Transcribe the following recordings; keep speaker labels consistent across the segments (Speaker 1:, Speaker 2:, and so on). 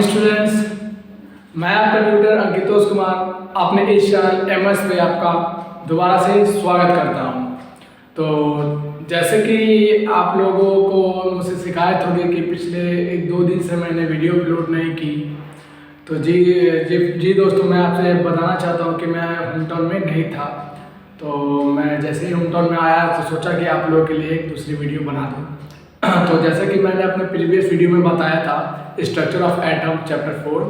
Speaker 1: Students, मैं आपका tutor अंकितोष Kumar अपने इस चैनल एमएस पे आपका दोबारा से स्वागत करता हूं। तो जैसे कि आप लोगों को मुझसे शिकायत होगी कि पिछले 1-2 दिन से मैंने वीडियो अपलोड नहीं की, तो जी दोस्तों, मैं आपसे बताना चाहता हूं कि मैं होम टाउन में नहीं था। तो मैं जैसे ही होम टाउन में आया तो सोचा कि आप लोगों के लिए एक दूसरी वीडियो बना दूँ। तो जैसे कि मैंने अपने प्रीवियस वीडियो में बताया था स्ट्रक्चर ऑफ एटम चैप्टर 4,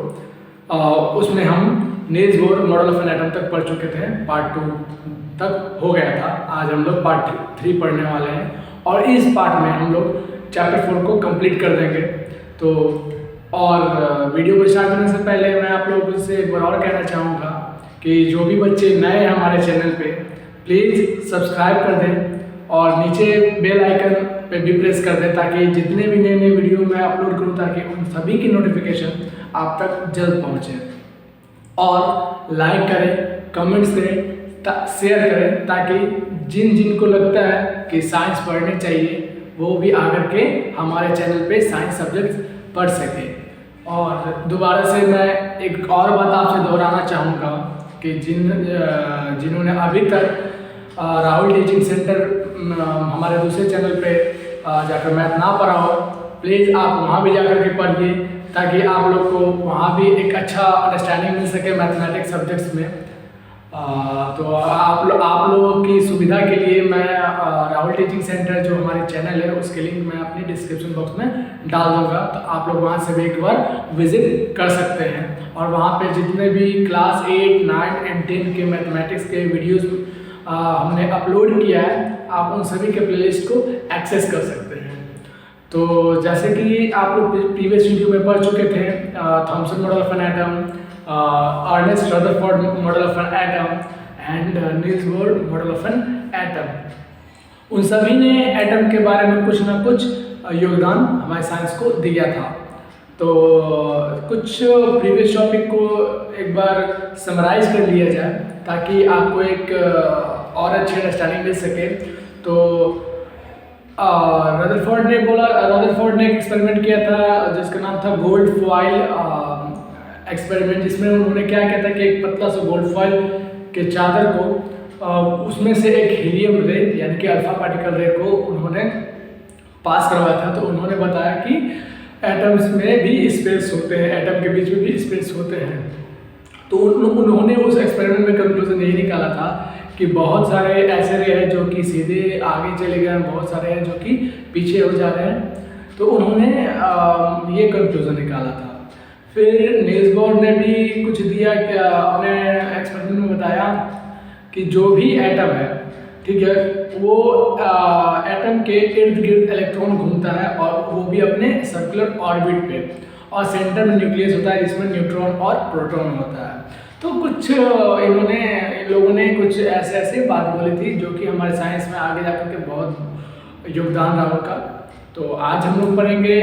Speaker 1: उसमें हम Niels Bohr model of an atom तक पढ़ चुके थे। पार्ट 2 तक हो गया था। आज हम लोग पार्ट 3 पढ़ने वाले हैं और इस पार्ट में हम लोग चैप्टर 4 को कंप्लीट कर देंगे। तो और वीडियो को स्टार्ट करने से पहले मैं आप लोगों से एक बार और कहना चाहूँगा कि जो भी बच्चे नए हैं हमारे चैनल पे, प्लीज़ सब्सक्राइब कर दें और नीचे बेल आइकन पे भी प्रेस कर दें ताकि जितने भी नए वीडियो मैं अपलोड करूँ ताकि उन सभी की नोटिफिकेशन आप तक जल्द पहुँचे। और लाइक करें, कमेंट्स करें, शेयर करें ताकि जिन को लगता है कि साइंस पढ़नी चाहिए वो भी आकर के हमारे चैनल पे साइंस सब्जेक्ट पढ़ सके। और दोबारा से मैं एक और बात आपसे दोहराना चाहूँगा कि जिन्होंने अभी तक राहुल टीचिंग सेंटर हमारे दूसरे चैनल पे जाकर मैथ ना पढ़ा हो, प्लीज़ आप वहाँ भी जाकर के पढ़िए ताकि आप लोग को वहाँ भी एक अच्छा अंडरस्टैंडिंग मिल सके मैथमेटिक्स सब्जेक्ट्स में। तो आप लोगों की सुविधा के लिए मैं राहुल टीचिंग सेंटर जो हमारे चैनल है उसके लिंक मैं अपने डिस्क्रिप्शन बॉक्स में डाल दूँगा, तो आप लोग वहाँ से भी एक बार विजिट कर सकते हैं। और वहाँ पे जितने भी क्लास 8, 9 एंड 10 के मैथमेटिक्स के वीडियोज़ हमने अपलोड किया है, आप उन सभी के प्लेलिस्ट को एक्सेस कर सकते हैं। तो जैसे कि आप लोग प्रीवियस वीडियो में पढ़ चुके थे Thomson model of an atom, Ernest Rutherford model of an atom and Niels Bohr model of an atom. उन सभी ने एटम के बारे में कुछ ना कुछ योगदान हमारे साइंस को दिया था। तो कुछ प्रीवियस टॉपिक को एक बार समराइज कर लिया जाए ताकि आपको एक और अच्छी अंडरस्टैंडिंग मिल सके। तो रदरफोर्ड ने एक एक्सपेरिमेंट किया था जिसका नाम था गोल्ड फॉइल एक्सपेरिमेंट, जिसमें उन्होंने क्या किया था कि एक पतला सा गोल्ड फॉइल के चादर को उसमें से एक हीलियम रे यानी कि अल्फा पार्टिकल रे को उन्होंने पास करवाया था। तो उन्होंने बताया कि एटम्स में भी स्पेस होते हैं, एटम के बीच में भी स्पेस होते हैं। तो उन्होंने उस एक्सपेरिमेंट में कंक्लूजन यही निकाला था कि बहुत सारे ऐसे रे हैं जो कि सीधे आगे चले गए हैं, बहुत सारे हैं जो कि पीछे हो जा रहे हैं। तो उन्होंने ये कंक्लूजन निकाला था। फिर नील्स बोर ने भी कुछ दिया कि अपने एक्सपेरिमेंट में बताया कि जो भी एटम है, ठीक है, वो एटम के इर्द गिर्द इलेक्ट्रॉन घूमता है और वो भी अपने सर्कुलर ऑर्बिट पे, और सेंटर में न्यूक्लियस होता है जिसमें न्यूट्रॉन और प्रोटॉन होता है। तो कुछ इन लोगों ने कुछ ऐसे बात बोली थी जो कि हमारे साइंस में आगे जाकर के बहुत योगदान रहा उनका। तो आज हम लोग पढ़ेंगे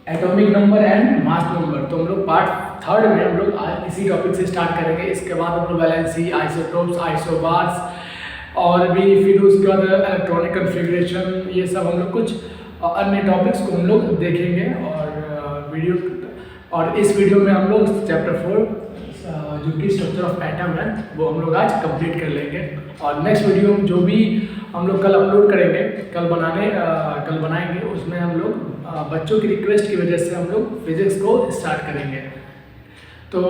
Speaker 1: atomic number and mass number. तो हम लोग पार्ट 3 में हम लोग आज इसी टॉपिक से स्टार्ट करेंगे। इसके बाद हम लोग वैलेंसी, आइसोटोप्स, आइसोबार्स और भी फिर उसके बाद इलेक्ट्रॉनिक कन्फिग्रेशन, ये सब हम लोग कुछ अन्य टॉपिक्स को हम लोग देखेंगे। और इस वीडियो में हम लोग चैप्टर 4 जो कि स्ट्रक्चर ऑफ एटम है वो हम लोग आज कंप्लीट कर लेंगे। और नेक्स्ट वीडियो जो भी हम लोग कल अपलोड करेंगे, कल बनाएंगे, उसमें हम लोग बच्चों की रिक्वेस्ट की वजह से हम लोग फिजिक्स को स्टार्ट करेंगे। तो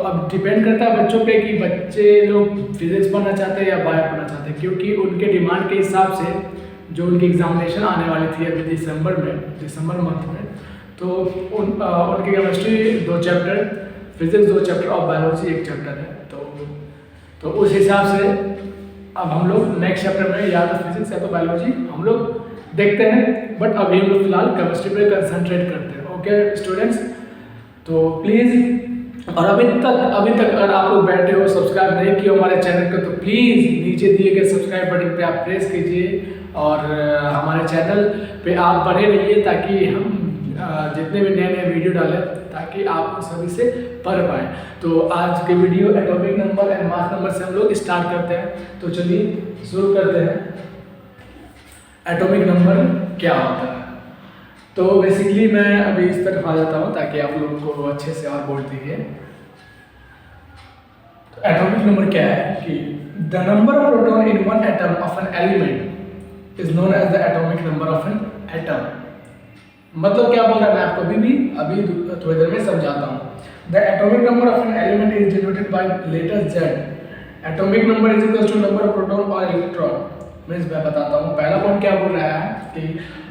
Speaker 1: अब डिपेंड करता है बच्चों पे कि बच्चे लोग फिजिक्स पढ़ना चाहते हैं या बायो पढ़ना चाहते हैं, क्योंकि उनके डिमांड के हिसाब से जो उनकी एग्जामिनेशन आने वाली थी अभी दिसंबर मंथ में, तो उनकी केमिस्ट्री 2 चैप्टर, फिजिक्स 2 चैप्टर और बायोलॉजी 1 चैप्टर है। तो उस हिसाब से अब हम लोग नेक्स्ट चैप्टर में या तो फिजिक्स या तो बायोलॉजी हम लोग देखते हैं, बट अभी हम लोग फिलहाल केमिस्ट्री पे कंसंट्रेट करते हैं। ओके स्टूडेंट्स, तो प्लीज़, और अभी तक अगर आप लोग बैठे हो सब्सक्राइब नहीं किया हमारे चैनल को, तो प्लीज़ नीचे दिए गए सब्सक्राइब बटन पे आप प्रेस कीजिए और हमारे चैनल पे आप बने रहिए ताकि हम जितने भी नए वीडियो डालें ताकि आप सभी से पढ़ पाएँ। तो आज के video atomic number and mass number से हम लोग स्टार्ट करते हैं। तो चलिए शुरू करते हैं। एटॉमिक नंबर क्या होता है? तो बेसिकली मैं अभी इस तरफ आ जाता हूँ ताकि आप लोगों को अच्छे से और बोर्ड दिखे। तो एटॉमिक नंबर क्या है कि the number of proton in one atom of an element is known as the atomic number of an atom. मतलब क्या बोल रहा है मैं आपको अभी थोड़ी देर में समझाता हूँ। The atomic number of an element is denoted by letter Z। Atomic number is equal to number of proton और इलेक्ट्रॉन। मैं बताता हूँ। पहला पॉइंट क्या बोल रहा है कि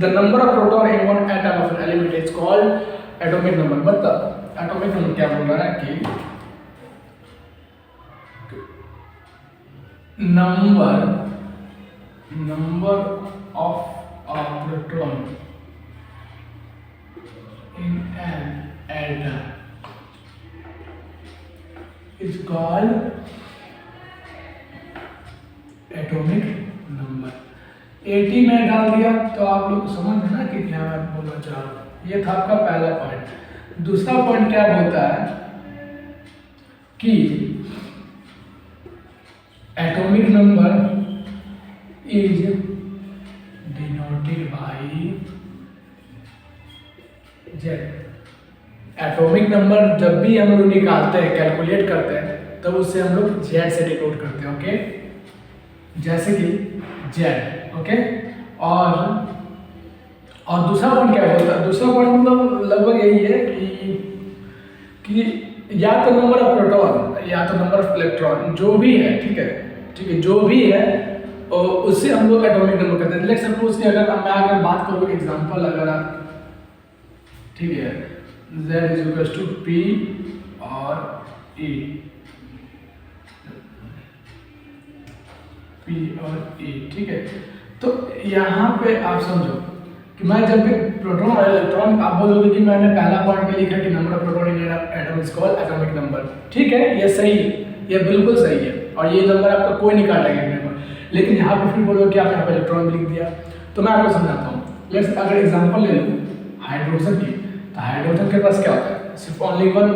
Speaker 1: the number of proton in one atom of an element is called atomic number. मतलब एटॉमिक नंबर क्या बोल रहा है कि number of a proton in an atom is called atomic number. 80 में डाल दिया तो आप लोग समझ गए ना कि क्या मैं बोलना चाह रहा हूँ। ये था आपका पहला पॉइंट। दूसरा पॉइंट क्या बोलता है कि atomic number is denoted bye Z। Atomic number जब भी हम लोग निकालते हैं, कैलकुलेट करते हैं, तब उससे हम लोग Z से डिनोट करते हैं। ओके, जैसे कि Z। ओके, और दूसरा पॉइंट क्या बोलता है? दूसरा पॉइंट मतलब लगभग यही है कि या तो नंबर ऑफ प्रोटॉन या तो नंबर ऑफ इलेक्ट्रॉन, जो भी है, ठीक है, जो भी है और उससे हम लोग एटॉमिक नंबर करते हैं। लेट्स सपोज कि अगर बात करूँ एग्जांपल, अगर आप, ठीक है, Z is equal to P और E, P और E, ठीक है। तो यहाँ पे आप समझो कि मैं जब भी प्रोटॉन और इलेक्ट्रॉन, आप बोलोगे कि मैंने पहला पॉइंट में लिखा कि number of proton in atom is called atomic number. ठीक है, ये सही है, ये बिल्कुल सही है, और ये नंबर आपका कोई नहीं काटेगा नंबर। लेकिन यहाँ पे फिर बोलोगे कि आपने यहाँ पे इलेक्ट्रॉन भी लिख दिया। तो मैं आपको समझाता हूँ। लेट्स अगर एग्जांपल ले लूँ हाइड्रोजन की, तो हाइड्रोजन के पास क्या होता है? सिर्फ ओनली वन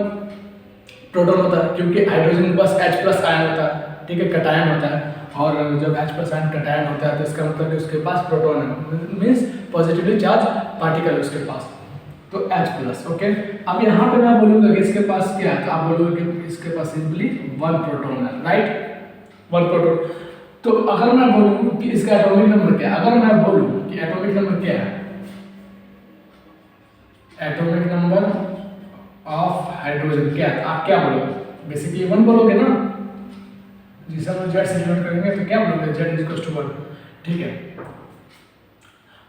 Speaker 1: प्रोटॉन होता है, क्योंकि हाइड्रोजन के पास H+ आयन होता है, ठीक है, कटायन होता है। और जब H+ आयन कटायन होता है तो इसका मतलब कि उसके पास प्रोटॉन है, मीन्स पॉजिटिवली चार्ज पार्टिकल उसके पास, तो H+। ओके, अब यहाँ पे मैं बोलूँगा कि इसके पास क्या है, तो आप बोलोगे कि इसके पास सिंपली वन प्रोटॉन है, राइट, वन प्रोटॉन। तो अगर मैं बोलूँ कि इसका एटॉमिक नंबर क्या है, अगर मैं बोलूँ कि एटॉमिक नंबर क्या है, एटॉमिक नंबर ऑफ हाइड्रोजन क्या है, आप क्या बोलोगे? बेसिकली वन बोलोगे ना, जिसे हम Z से डिनोट करेंगे तो क्या बोलोगे? Z इज इक्वल टू 1, ठीक है।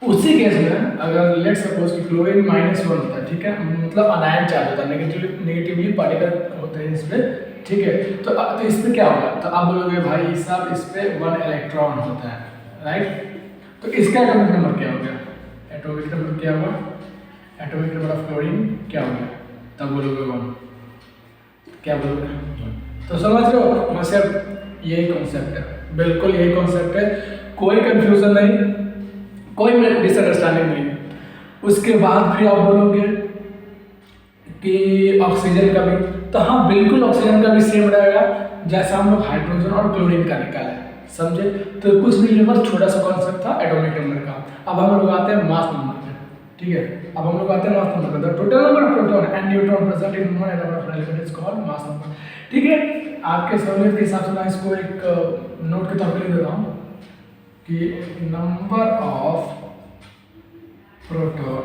Speaker 1: उसी केस में अगर लेट्स सपोज कि क्लोरीन -1 होता है, ठीक है, मतलब अनायन चार्ज होता है, नेगेटिवली पार्टिकल होते हैं इस पे, ठीक है। तो इस पे क्या होगा? तो आप बोलोगे भाई साहब इस पे 1 इलेक्ट्रॉन होता है, राइट। तो इसका एटॉमिक नंबर क्या हो गया? एटॉमिक नंबर क्या हुआ? एटॉमिक नंबर ऑफ क्लोरीन क्या हो गया? तब बोलोगे 1, क्या बोलोगे? तो समझ रहे हो कॉन्सेप्ट? यही कॉन्सेप्ट है, बिल्कुल यही कॉन्सेप्ट है, कोई कंफ्यूजन नहीं, कोई मिसअंडरस्टैंडिंग नहीं। उसके बाद फिर आप बोलोगे कि ऑक्सीजन का भी, तो हाँ बिल्कुल ऑक्सीजन का भी सेम रहेगा जैसा हम लोग हाइड्रोजन और क्लोरीन का निकाला है, समझे? तो कुछ नहीं, बस छोटा सा कॉन्सेप्ट था एटॉमिक नंबर का। अब हम लोग आते हैं मास नंबर पे, ठीक है। अब हम लोग आते हैं मास नंबर पे। The total number of proton and neutron present in one atom of element is called mass number, ठीक है। आपके सहूलियत के हिसाब से मैं इसको एक नोट के तौर पर लिख देता हूँ कि number of proton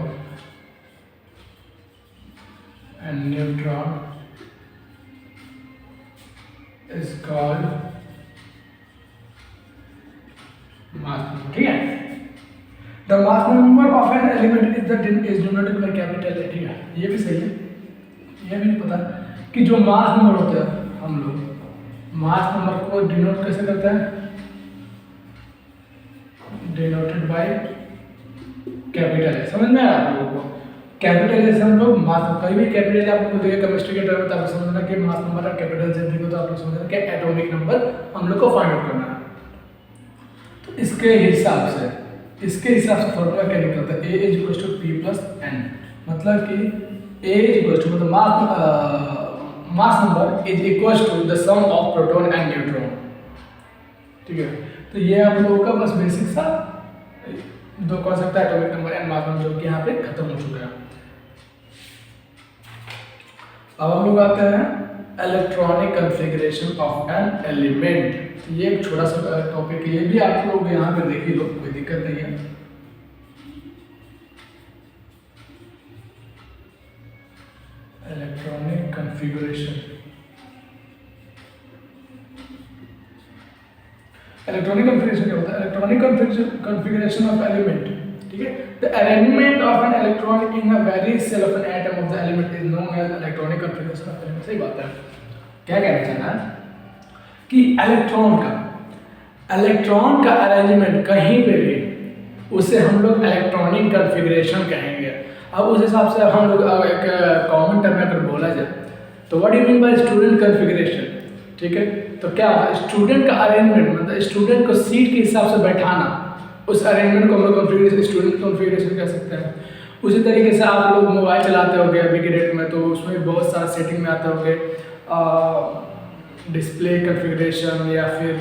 Speaker 1: and neutron is called mass number, ठीक है। The mass number of an element is denoted by capital A, ठीक है, ये भी सही है। ये भी नहीं पता कि जो मास नंबर होता है, हम लोग मास नंबर को डिनोट कैसे करते हैं? Denoted by capital A। समझ में आया आप लोगों को? कैपिटल A से हम लोग मास, कहीं भी कैपिटल आप लोग को देखिए केमिस्ट्री के टर्म में, तो आप समझना कि मास नंबर और कैपिटल Z देखो तो आप लोग समझना कि एटॉमिक नंबर हम लोग को फाइंड आउट करना है। तो इसके हिसाब से फॉर्मूला क्या निकलता है? A is equal to P+N, मतलब कि A इज इक्वल टू, मतलब mass number is equal to the sum of proton and neutron, ठीक है। तो ये आप लोगों का बस बेसिक सा दो कॉन्सेप्ट है atomic number and mass number, जो कि यहाँ पे खत्म हो चुका है। अब हम लोग आते हैं electronic configuration of an element. ये एक छोटा सा टॉपिक है, ये भी आप लोग यहाँ पे देख ही लो, कोई दिक्कत नहीं है। इलेक्ट्रॉनिक कॉन्फ़िगरेशन, इलेक्ट्रॉनिक कॉन्फ़िगरेशन क्या होता है? इलेक्ट्रॉनिक कॉन्फ़िगरेशन ऑफ एलिमेंट, ठीक है। The arrangement of an electron in a very shell of an atom of the element is known as electronic configuration of element. सही बात है। क्या कहना चाहना है कि इलेक्ट्रॉन का अरेंजमेंट कहीं पे भी उसे हम लोग इलेक्ट्रॉनिक कॉन्फ़िगरेशन कहेंगे। अब उस हिसाब से हम लोग एक कॉमन टर्म में अगर बोला जाए तो what do you mean by student configuration, ठीक है। तो क्या होता है स्टूडेंट का अरेंजमेंट, मतलब स्टूडेंट को सीट के हिसाब से बैठाना, उस अरेंजमेंट को हम लोग कॉन्फ़िगरेशन, स्टूडेंट कॉन्फ़िगरेशन कह सकते हैं। उसी तरीके से आप लोग मोबाइल चलाते होंगे अभी के डेट में, तो उसमें भी बहुत सारा सेटिंग में आते होंगे, डिस्प्ले कॉन्फ़िगरेशन या फिर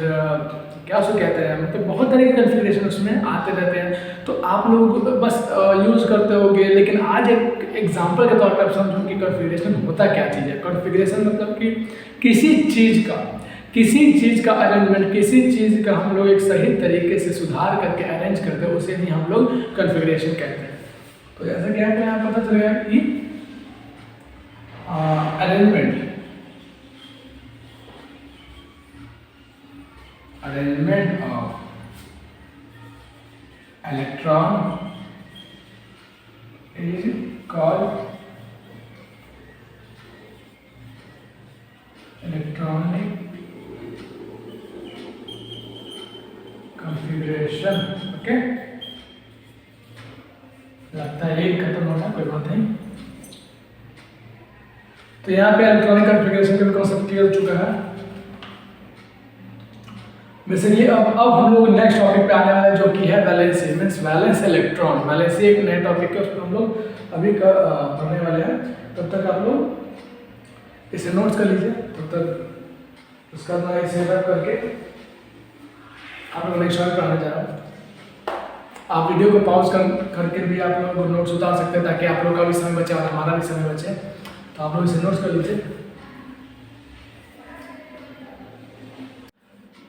Speaker 1: क्या उसको कहते हैं, मतलब बहुत तरह के कॉन्फ़िगरेशन उसमें आते रहते हैं। तो आप लोग बस यूज़ करते होंगे, लेकिन आज एक एग्जांपल के तौर पर आप समझो कि कॉन्फ़िगरेशन होता क्या चीज़ है। कॉन्फ़िगरेशन मतलब कि किसी चीज़ का अरेंजमेंट, किसी चीज़ का हम लोग एक सही तरीके से सुधार करके अरेंज करते हैं, उसे ही हम लोग कॉन्फ़िगरेशन कहते हैं। तो जैसा कि आपको यहाँ पता चलेगा कि arrangement of electron is called electronic configuration. Okay, लगता है एक खत्म होना, कोई बात नहीं। तो यहाँ पे इलेक्ट्रॉनिक कॉन्फ़िगरेशन का कॉन्सेप्ट क्लियर हो चुका है। बेसिकली अब हम लोग नेक्स्ट टॉपिक पे आने वाले हैं, जो कि है valency, means valence electron. Valency एक नया टॉपिक है, उसको हम लोग अभी पढ़ने वाले हैं। तब तक आप लोग इसे नोट्स कर लीजिए, तब तक उसका मैं इसे रख करके आप लोग नेक्स्ट टॉपिक पे आने जा रहा हूँ। आप वीडियो को पॉज करके भी आप लोग नोट्स उतार सकते हैं, ताकि आप लोग का भी समय बचे और हमारा भी समय बचे। तो आप लोग इसे नोट्स कर लीजिए।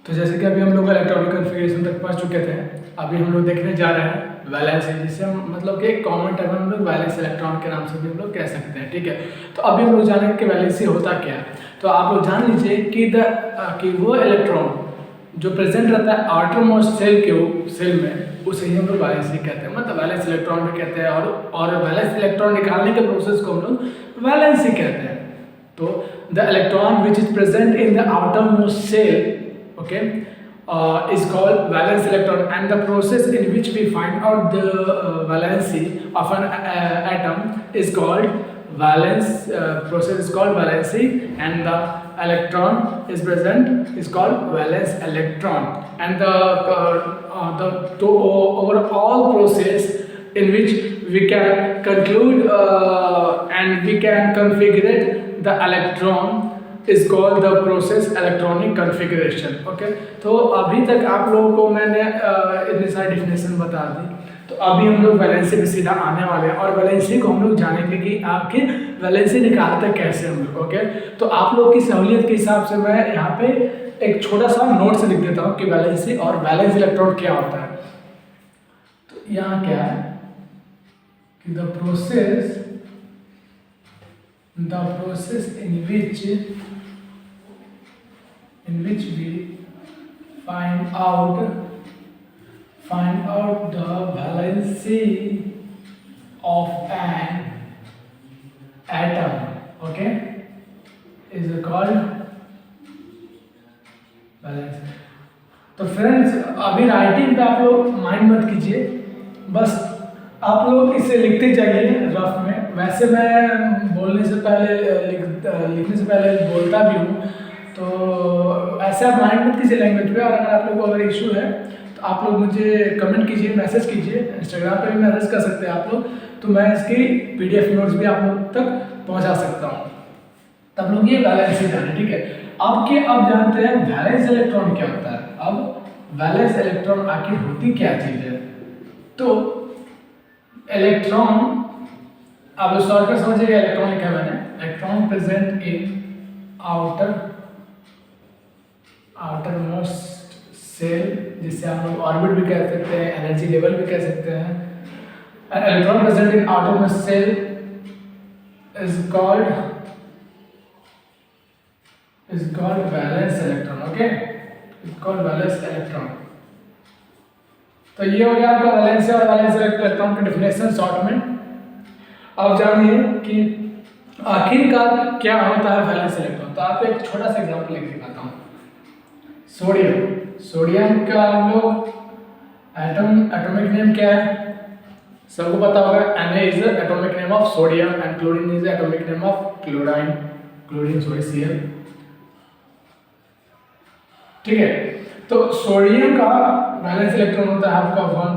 Speaker 1: तो जैसे कि अभी हम लोग इलेक्ट्रॉनिक कॉन्फ़िगरेशन तक पहुंच चुके थे, अभी हम लोग देखने जा रहे हैं वैलेंसी, जिसे हम मतलब कि एक कॉमन टर्म हम लोग वैलेंस इलेक्ट्रॉन के नाम से भी हम लोग कह सकते हैं, ठीक है। तो अभी हम लोग जानेंगे कि वैलेंसी होता क्या है। तो आप लोग जान लीजिए कि वो इलेक्ट्रॉन जो प्रेजेंट रहता है आउटर मोस्ट सेल में, उसे ही हम लोग वैलेंसी कहते हैं, मतलब वैलेंस इलेक्ट्रॉन भी कहते हैं। और वैलेंस इलेक्ट्रॉन निकालने के प्रोसेस को हम लोग वैलेंसी कहते हैं। तो the electron which is present in the outer most shell, okay, is called valence electron, and the process in which we find out the valency of an atom is called valence process is called valency, and the electron is present is called valence electron, and the overall process in which we can conclude and we can configure the electron is called the process electronic configuration। Okay, तो अभी तक आप लोगों को मैंने इतनी सारी definition बता दी। तो अभी हम लोग वैलेंसी पे सीधा आने वाले हैं, और वैलेंसी को हम लोग जानेंगे कि आखिर वैलेंसी निकालते कैसे हम लोग। ओके, तो आप लोग की सहूलियत के हिसाब से मैं यहाँ पे एक छोटा सा नोट्स लिख देता हूँ कि वैलेंसी और वैलेंस इलेक्ट्रॉन क्या होता है। तो यहाँ क्या है कि the process in which we find out the valency of an atom, okay, is called valence। तो फ्रेंड्स अभी राइटिंग पे आप लोग माइंड मत कीजिए, बस आप लोग इसे लिखते जाइए रफ में। वैसे मैं बोलने से पहले लिखने से पहले बोलता भी हूँ, तो ऐसे आप माइंड मत कीजिए लैंग्वेज पे। और अगर आप लोग को अगर इशू है तो आप लोग मुझे कमेंट कीजिए, मैसेज कीजिए, इंस्टाग्राम पे भी मैसेज कर सकते हैं आप लोग, तो मैं इसकी PDF नोट्स भी आप लोग तक पहुँचा सकता हूँ। तब लोग ये वैलेंसी जाने, ठीक है। अब जानते हैं वैलेंस इलेक्ट्रॉन क्या होता है। अब वैलेंस इलेक्ट्रॉन आखिर होती क्या चीज़ है। तो इलेक्ट्रॉन, आप शॉर्टकट समझिएगा, इलेक्ट्रॉन लिखा है मैंने, electron present in outer most shell, जिसे हम लोग ऑर्बिट भी कह सकते हैं, एनर्जी लेवल भी कह सकते हैं। Electron present in outer most shell is called valence electron. Okay, it's called valence electron. तो ये हो गया आपका वैलेंस और वैलेंस इलेक्ट्रॉन का डेफिनेशन शॉर्ट में। अब जानिए कि आखिरकार क्या होता है वैलेंस इलेक्ट्रॉन। तो आपको एक छोटा सा एग्जांपल लेके दिखाता हूँ। सोडियम का हम लोग एटॉमिक नेम क्या है, सबको पता होगा, Na is the atomic name of sodium and chlorine is the atomic name of Cl। ठीक है, तो सोडियम का वैलेंस इलेक्ट्रॉन होता है आपका 1,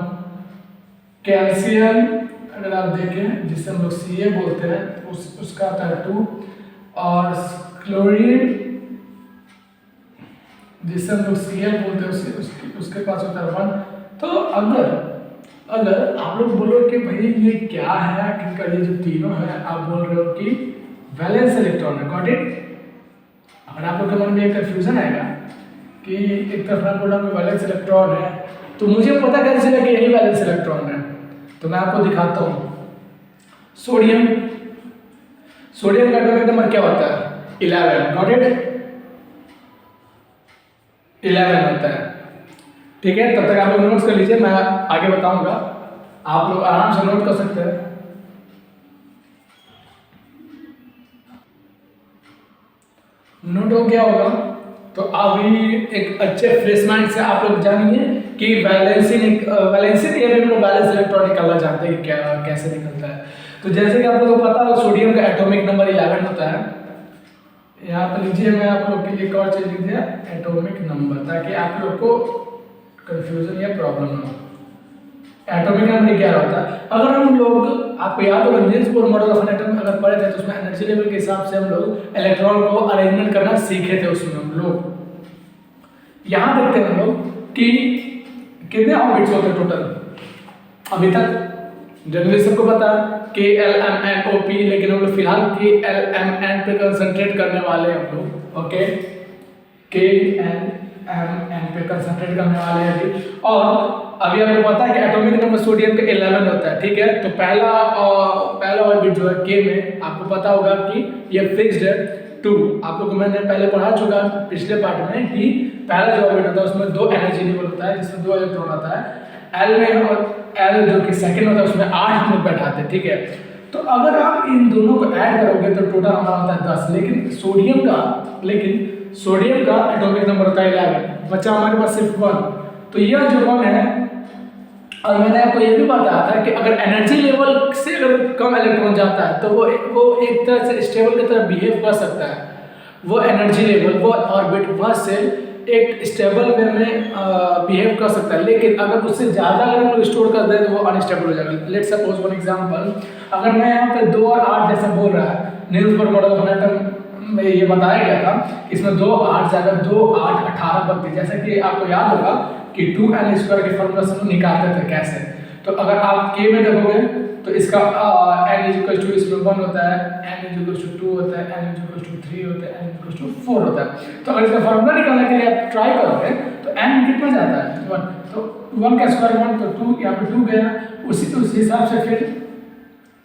Speaker 1: कैल्शियम अगर आप देखें जिसे हम लोग Ca बोलते हैं उसका आता है 2, और क्लोरीन जिसे हम लोग Cl बोलते हैं उसके पास होता है 1। तो अगर आप लोग बोलो कि भाई ये क्या है, आखिरकार ये जो तीनों है, आप बोल रहे हो कि वैलेंस इलेक्ट्रॉन है, गॉट इट। अगर आप लोग के मन में एक कंफ्यूजन आएगा कि एक तरफ मैं बोल रहा हूँ कि वैलेंस इलेक्ट्रॉन है, तो मुझे पता कैसे चला कि यही वैलेंस इलेक्ट्रॉन है, तो मैं आपको दिखाता हूँ। सोडियम का एटॉमिक नंबर क्या होता है 11, गॉट इट, 11 होता है। ठीक है, तब तक आप लोग नोट्स कर लीजिए, मैं आगे बताऊंगा, आप लोग आराम से नोट कर सकते हैं। नोट हो गया होगा, तो अभी एक अच्छे फ्रेश माइंड से आप लोग जानिए कि वैलेंसी थियरी में वैलेंस इलेक्ट्रॉन निकाला जाता है कि क्या कैसे निकलता है। तो जैसे कि आप लोगों को पता है सोडियम का एटॉमिक नंबर 11 होता है। यहाँ पर लीजिए, मैं आप लोग के लिए एक और चीज लिख दिया, एटॉमिक नंबर, ताकि आप लोग को कंफ्यूजन या प्रॉब्लम ना हो। एटॉमिक नंबर क्या होता है, अगर हम लोग, आपको याद होगा Niels Bohr model of an atom अगर पढ़े थे, तो उसमें एनर्जी लेवल के हिसाब से हम लोग इलेक्ट्रॉन को अरेंजमेंट करना सीखे थे। उसमें हम लोग यहाँ देखते हैं हम लोग कि कितने ऑर्बिट्स होते हैं टोटल अभी तक, जनरली सबको पता है KLMNOP, लेकिन हम लोग फिलहाल KLMN पे कंसंट्रेट करने वाले हैं हम लोग। ओके, KLMN पे कंसंट्रेट करने वाले हैं अभी। और अभी आपको पता है कि एटॉमिक नंबर सोडियम का 11 होता है। ठीक है, तो पहला ऑर्बिट जो है K में, आपको पता होगा कि ये फिक्स्ड है 2। आप लोगों को मैंने पहले पढ़ा चुका पिछले पार्ट में कि पहला जो ऑर्बिट होता है उसमें 2 एनर्जी लेवल होता है, जिसमें 2 इलेक्ट्रॉन आता है L में, और L जो कि सेकंड होता है उसमें 8 हम लोग बैठाते हैं। ठीक है, तो अगर आप इन दोनों को ऐड करोगे तो टोटल हमारा होता है 10, लेकिन सोडियम का एटॉमिक नंबर होता है 11, बचा हमारे पास सिर्फ 1। तो यह जो 1 है, और मैंने आपको ये भी बताया था कि अगर एनर्जी लेवल से अगर कम इलेक्ट्रॉन जाता है तो वो एक तरह से स्टेबल की तरह बिहेव कर सकता है। वो एनर्जी लेवल, वो ऑर्बिट, वह सेल एक स्टेबल वे में बिहेव कर सकता है। लेकिन अगर उससे ज़्यादा अगर हम लोग स्टोर कर दें तो वो अनस्टेबल हो जाएगा। लेट्स सपोज फॉर एग्जांपल, अगर मैं यहाँ पे 2 और 8 जैसा बोल रहा है, Niels Bohr model of an atom में ये बताया गया था, इसमें 2 8 से अगर 2 8 18 बनती, जैसे कि आपको याद होगा कि 2n² के फॉर्मूला से हम निकालते थे कैसे। तो अगर आप K में देखोगे तो इसका n इसमें 1 होता है, n 2 होता है, n 3 होता है, n 4 होता है। तो अगर इसका फॉर्मूला निकालने के लिए आप ट्राई करोगे तो n कितना जाता है 1, तो 1 का स्क्वायर 1, तो 2 यहाँ पे 2 गया। उस हिसाब से फिर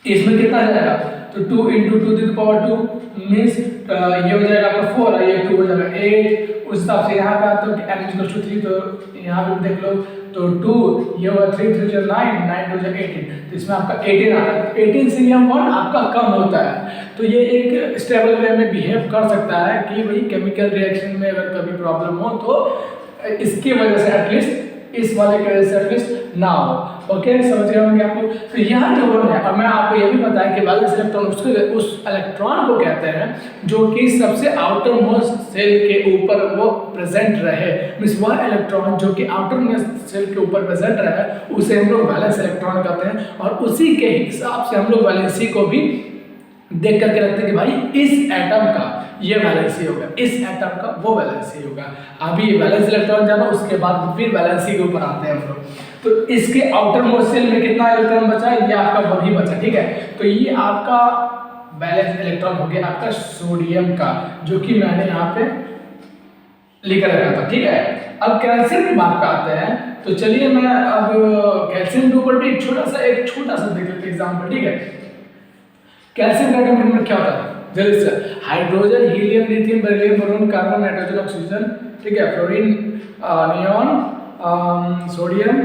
Speaker 1: इसमें कितना जाएगा, तो 2 × 2⁴ मीन्स ये हो जाएगा आपका 4 और ये 2 हो जाएगा 8। उस हिसाब से यहाँ पे आता है कि n 3, तो यहाँ पे देख लो तो 2 ये हुआ 3 3 जो 9 9 2 18, तो इसमें आपका 18 आता है। 18 से यह 1 आपका कम होता है। तो ये एक स्टेबल वे में बिहेव कर सकता है कि भाई केमिकल रिएक्शन में अगर कभी प्रॉब्लम हो तो इसकी वजह से एटलीस्ट, इस वाले की वजह से एटलीस्ट ना हो। ओके, समझ गए होंगे आप लोग। तो यहाँ जो 1 है, और मैं आपको ये भी बताया कि वैलेंस इलेक्ट्रॉन उस इलेक्ट्रॉन को कहते हैं जो कि सबसे आउटर मोस्ट सेल के ऊपर वो प्रेजेंट रहे। मीन्स वह इलेक्ट्रॉन जो कि आउटर मोस्ट सेल के ऊपर प्रेजेंट रहे, उसे हम लोग वैलेंस इलेक्ट्रॉन कहते हैं। और उसी के हिसाब से हम लोग वैलेंसी को भी देख करके रखते हैं कि भाई इस एटम का ये वैलेंसी होगा, इस एटम का वो वैलेंसी होगा। अभी ये वैलेंस इलेक्ट्रॉन जाना, उसके बाद फिर वैलेंसी के ऊपर आते हैं हम लोग। तो इसके आउटर मोस्ट शेल में कितना इलेक्ट्रॉन बचा, ये आपका वही बचा, ठीक है। तो ये आपका वैलेंस इलेक्ट्रॉन हो गया आपका सोडियम का, जो कि मैंने यहाँ पे लिख रखा था, ठीक है। अब कैल्शियम की बात पे आते हैं, तो चलिए मैं अब कैल्शियम के ऊपर भी एक छोटा सा देख लेते हैं एग्जांपल, ठीक है। कैल्शियम का एटॉमिक नंबर क्या होता है, जल्दी से। Hydrogen, helium, lithium, beryllium, boron, carbon, nitrogen, oxygen, ठीक है, फ्लोरीन, नियॉन, सोडियम,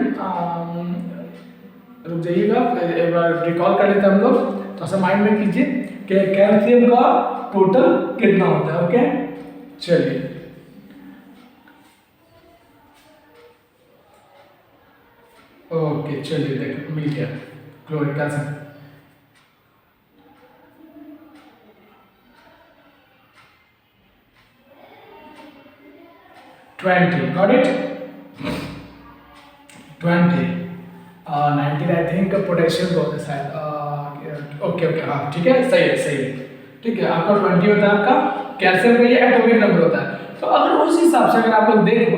Speaker 1: रुक जाइएगा एक बार रिकॉल कर लेते हैं हम लोग, तो ऐसा माइंड में कीजिए कि कैल्शियम का टोटल कितना होता है। ओके, चलिए ओके, चलिए देखो मिल गया chlorine calcium 20, got it. 20 19 I think potassium होता है शायद। ओके ओके, हाँ ठीक है, सही है, ठीक है। आपका 20 होता है आपका कैल्शियम का, ये एटॉमिक नंबर होता है। तो अगर उस हिसाब से अगर आप लोग देखो,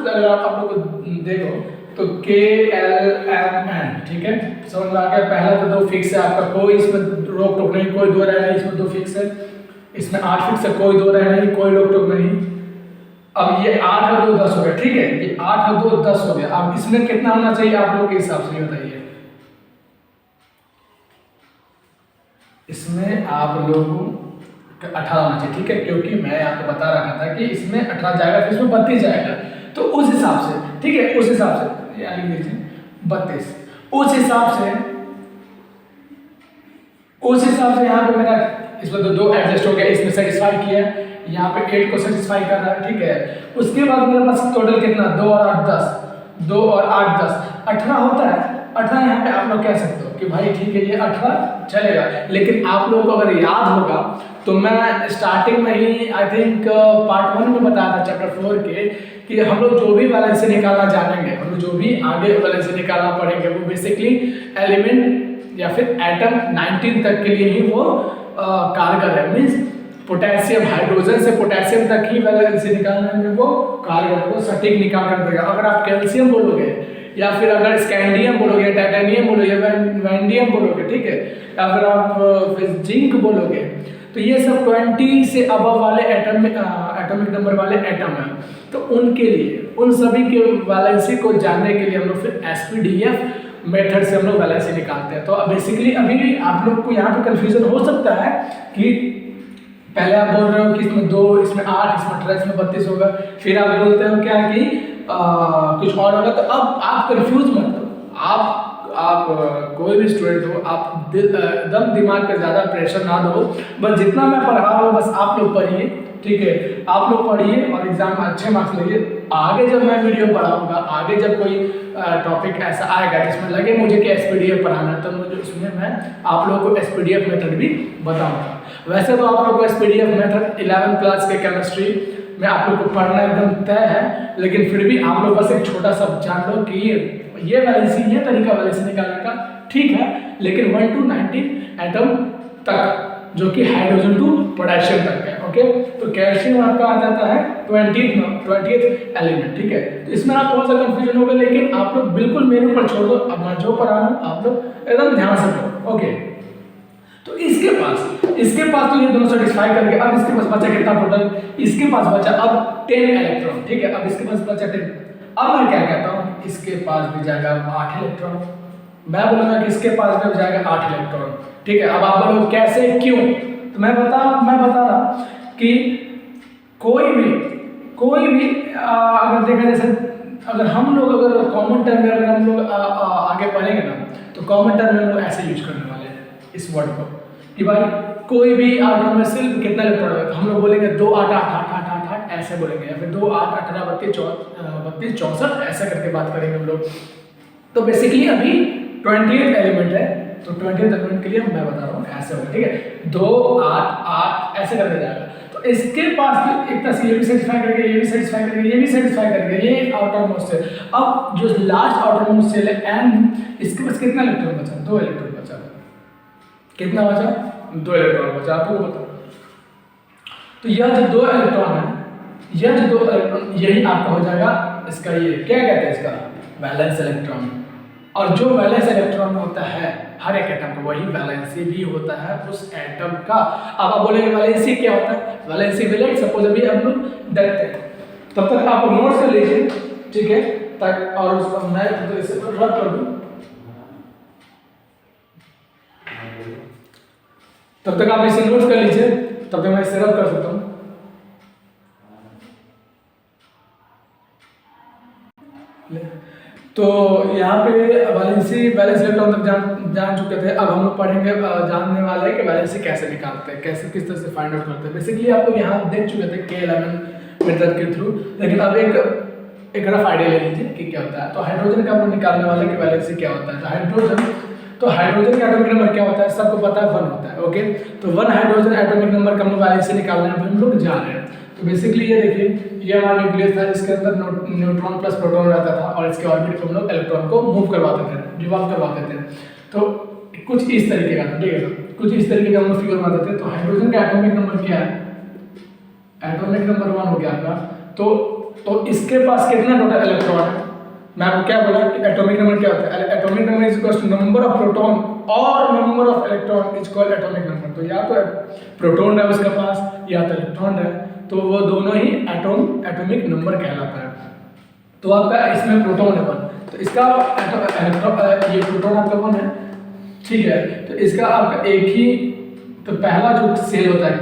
Speaker 1: अगर आप लोग को देखो तो KLMN, ठीक है, समझ में आ गया। पहला तो 2 फिक्स है आपका, कोई इसमें रोक टोक नहीं, कोई दो रह नहीं, इसमें 2 फिक्स है, इसमें 8 फिक्स है, कोई दो रह नहीं, कोई रोक टोक नहीं। अब ये 8 और 2 10 हो गया, ठीक है, ये 8 और 2 10 हो गया। अब इसमें कितना होना चाहिए आप लोग के हिसाब से बताइए। इसमें आप लोगों का 18 होना चाहिए, ठीक है, क्योंकि मैं आपको बता रहा था कि इसमें 18 जाएगा, फिर इसमें 32 जाएगा। तो उस हिसाब से, ठीक है, उस हिसाब से यानी लीजिए 32, उस हिसाब से यहाँ पे मेरा इसमें तो 2 एडजस्ट हो गया, इसमें सेटिस्फाई किया, यहाँ पे 8 को सेटिस्फाई कर रहा है, ठीक है। उसके बाद मेरे पास टोटल कितना, 2 और 8 10, 2 और 8 10 18 होता है। 18 यहाँ पे आप लोग कह सकते हो कि भाई ठीक है ये 18 चलेगा, लेकिन आप लोगों को अगर याद होगा तो मैं स्टार्टिंग में ही आई थिंक पार्ट 1 में बताया था चैप्टर 4 के कि हम लोग जो भी वैलेंसी निकालना जानेंगे, हम लोग जो भी आगे वैलेंसी निकालना पड़ेंगे, वो बेसिकली एलिमेंट या फिर एटम 19 तक के लिए ही वो कारगर है। मीन्स पोटेशियम, हाइड्रोजन से पोटेशियम तक ही वैलेंसी निकालने में वो कारगर, वो सटीक निकाल कर देगा। अगर आप कैल्शियम बोलोगे या फिर अगर स्कैंडियम बोलोगे, टाइटेनियम बोलोगे, वैंडियम बोलोगे, ठीक है, या फिर आप जिंक बोलोगे, तो ये सब 20 से अबव वाले एटॉमिक नंबर वाले एटम हैं। तो उनके लिए, उन सभी के वैलेंसी को जानने के लिए हम लोग फिर SPDF मेथड से हम लोग वैलेंसी निकालते हैं। तो बेसिकली अभी भी आप लोग को यहाँ पे कंफ्यूजन हो सकता है कि पहले आप बोल रहे हो कि इसमें 2, इसमें 8, इसमें 18, इसमें 32 होगा, फिर आप बोलते हो क्या कि कुछ और होगा। तो अब आप कंफ्यूज मत हो, आप कोई भी स्टूडेंट हो, आप एकदम दिमाग पे ज़्यादा प्रेशर ना दो, बस जितना मैं पढ़ा रहा हूँ बस आप लोग पढ़िए, ठीक है, आप लोग पढ़िए और एग्जाम में अच्छे मार्क्स लीजिए। आगे जब मैं वीडियो पढ़ाऊंगा, आगे जब कोई टॉपिक ऐसा आएगा जिसमें लगे मुझे कि SPDF पढ़ाना है, तो मुझे उसमें मैं आप लोगों को SPDF मेथड भी बताऊंगा। वैसे तो आप लोगों को SPDF मेथड 11th क्लास के केमिस्ट्री में आप लोग को पढ़ना एकदम तय है, लेकिन फिर भी आप लोग बस एक छोटा सा जान लो कि ये वैलेंसी, ये तरीका वैलेंसी निकालने का ठीक है, लेकिन 1 to 19 एटम तक, जो कि हाइड्रोजन टू पोटेशियम तक है। ओके, तो कैल्शियम आपका आ जाता है 20th एलिमेंट, ठीक है। तो इसमें आप थोड़ा सा कंफ्यूजन होगा, लेकिन आप लोग बिल्कुल मेरे ऊपर छोड़ दो, अब मैं जो पढ़ा रहा हूँ आप लोग एकदम ध्यान से पढ़ो। ओके, तो इसके पास तो ये दोनों सेटिस्फाई करके, अब इसके पास बचा कितना टोटल, इसके पास बचा अब 10 इलेक्ट्रॉन, ठीक है। अब इसके पास बचा 10। अब मैं क्या कहता हूँ, इसके पास भी जाएगा 8 इलेक्ट्रॉन, मैं बोलूँगा कि इसके पास भी जाएगा 8 इलेक्ट्रॉन, ठीक है। अब आप बोलो कैसे, क्यों, तो मैं बता रहा कि कोई भी अगर देखा, जैसे अगर हम लोग अगर कॉमन टर्म में अगर हम लोग आगे पढ़ेंगे ना, तो कॉमन टर्म में हम लोग ऐसे यूज करने वाले हैं इस वर्ड को कि भाई कोई भी आटम में सिर्फ कितना इलेक्ट्रॉन है, तो हम लोग बोलेंगे 2 8 8 8 8 8 8 ऐसे बोलेंगे, या फिर 2 8 18 32 64 ऐसा करके बात करेंगे हम लोग। तो बेसिकली अभी 20th एलिमेंट है, तो 20th एलिमेंट के लिए मैं बता रहा हूँ ऐसे होगा, ठीक है, 2 8 8 ऐसे करके जाएगा। तो इसके पास एक तरह से ये भी सेटिस्फाई करेगा, ये भी सेटिस्फाई करेगा, ये भी सेटिस्फाई करेगा, ये आउटर मोस्ट सेल। अब जो लास्ट आउटर मोस्ट सेल है N, इसके पास कितना इलेक्ट्रॉन बचा, 2 इलेक्ट्रॉन बचा, कितना बचा, 2 इलेक्ट्रॉन बचा, आपको बताओ तो यह जो दो इलेक्ट्रॉन है, यह जो दो इलेक्ट्रॉन, यही आपका हो जाएगा इसका, ये क्या कहते हैं इसका, वैलेंस इलेक्ट्रॉन। और जो वैलेंस इलेक्ट्रॉन होता है हर एक एटम का, वही वैलेंसी भी होता है उस एटम का। अब आप बोलेंगे वैलेंसी क्या होता है, वैलेंसी वैलेंट सपोज अभी हम लोग देखते हैं, तब तक आप नोट कर लीजिए, ठीक है, तक और उसको मैं तो इसे रब कर दूं, तब तक आप इसे नोट कर लीजिए, तब तक मैं इसे रब कर सकता हूं। तो यहाँ पे वैलेंसी वैलेंस इलेक्ट्रॉन तक जान चुके थे। अब हम लोग पढ़ेंगे, जानने वाले हैं कि वैलेंसी कैसे निकालते हैं, कैसे किस तरह से फाइंड आउट करते हैं। बेसिकली आप लोग यहाँ देख चुके थे K11 मेथड के थ्रू, लेकिन अब एक रफ आइडिया ले लीजिए कि क्या होता है। तो हाइड्रोजन का हम लोग निकालने वाले कि वैलेंसी क्या होता है। तो हाइड्रोजन का एटॉमिक नंबर क्या होता है, सबको पता है 1 होता है, ओके। तो 1 हाइड्रोजन एटॉमिक नंबर का हम लोग वैलेंसी निकालने हम लोग जा रहे हैं। तो बेसिकली ये देखिए, ये हमारा न्यूक्लियस था जिसके अंदर न्यूट्रॉन प्लस प्रोटॉन रहता था, और इसके ऑर्बिट को हम लोग इलेक्ट्रॉन को मूव करवाते थे, रिवॉल्व करवाते थे। तो कुछ इस तरीके का, ठीक है, कुछ इस तरीके का हम लोग फिगर बनाते थे। तो हाइड्रोजन का एटॉमिक नंबर क्या है, एटॉमिक नंबर 1 हो गया आपका। तो इसके पास कितना टोटल इलेक्ट्रॉन है, मैं आपको क्या बोला कि एटॉमिक नंबर क्या होता है, atomic number is equal to number of proton और number of electron is called atomic number. तो या तो प्रोटॉन है उसके पास या तो इलेक्ट्रॉन है, तो वो दोनों ही एटॉमिक नंबर कहलाता है। तो आपका इसमें प्रोटॉन है 1, तो इसका ये प्रोटॉन आपका 1 है, ठीक है। तो इसका आपका एक ही, तो पहला जो सेल होता है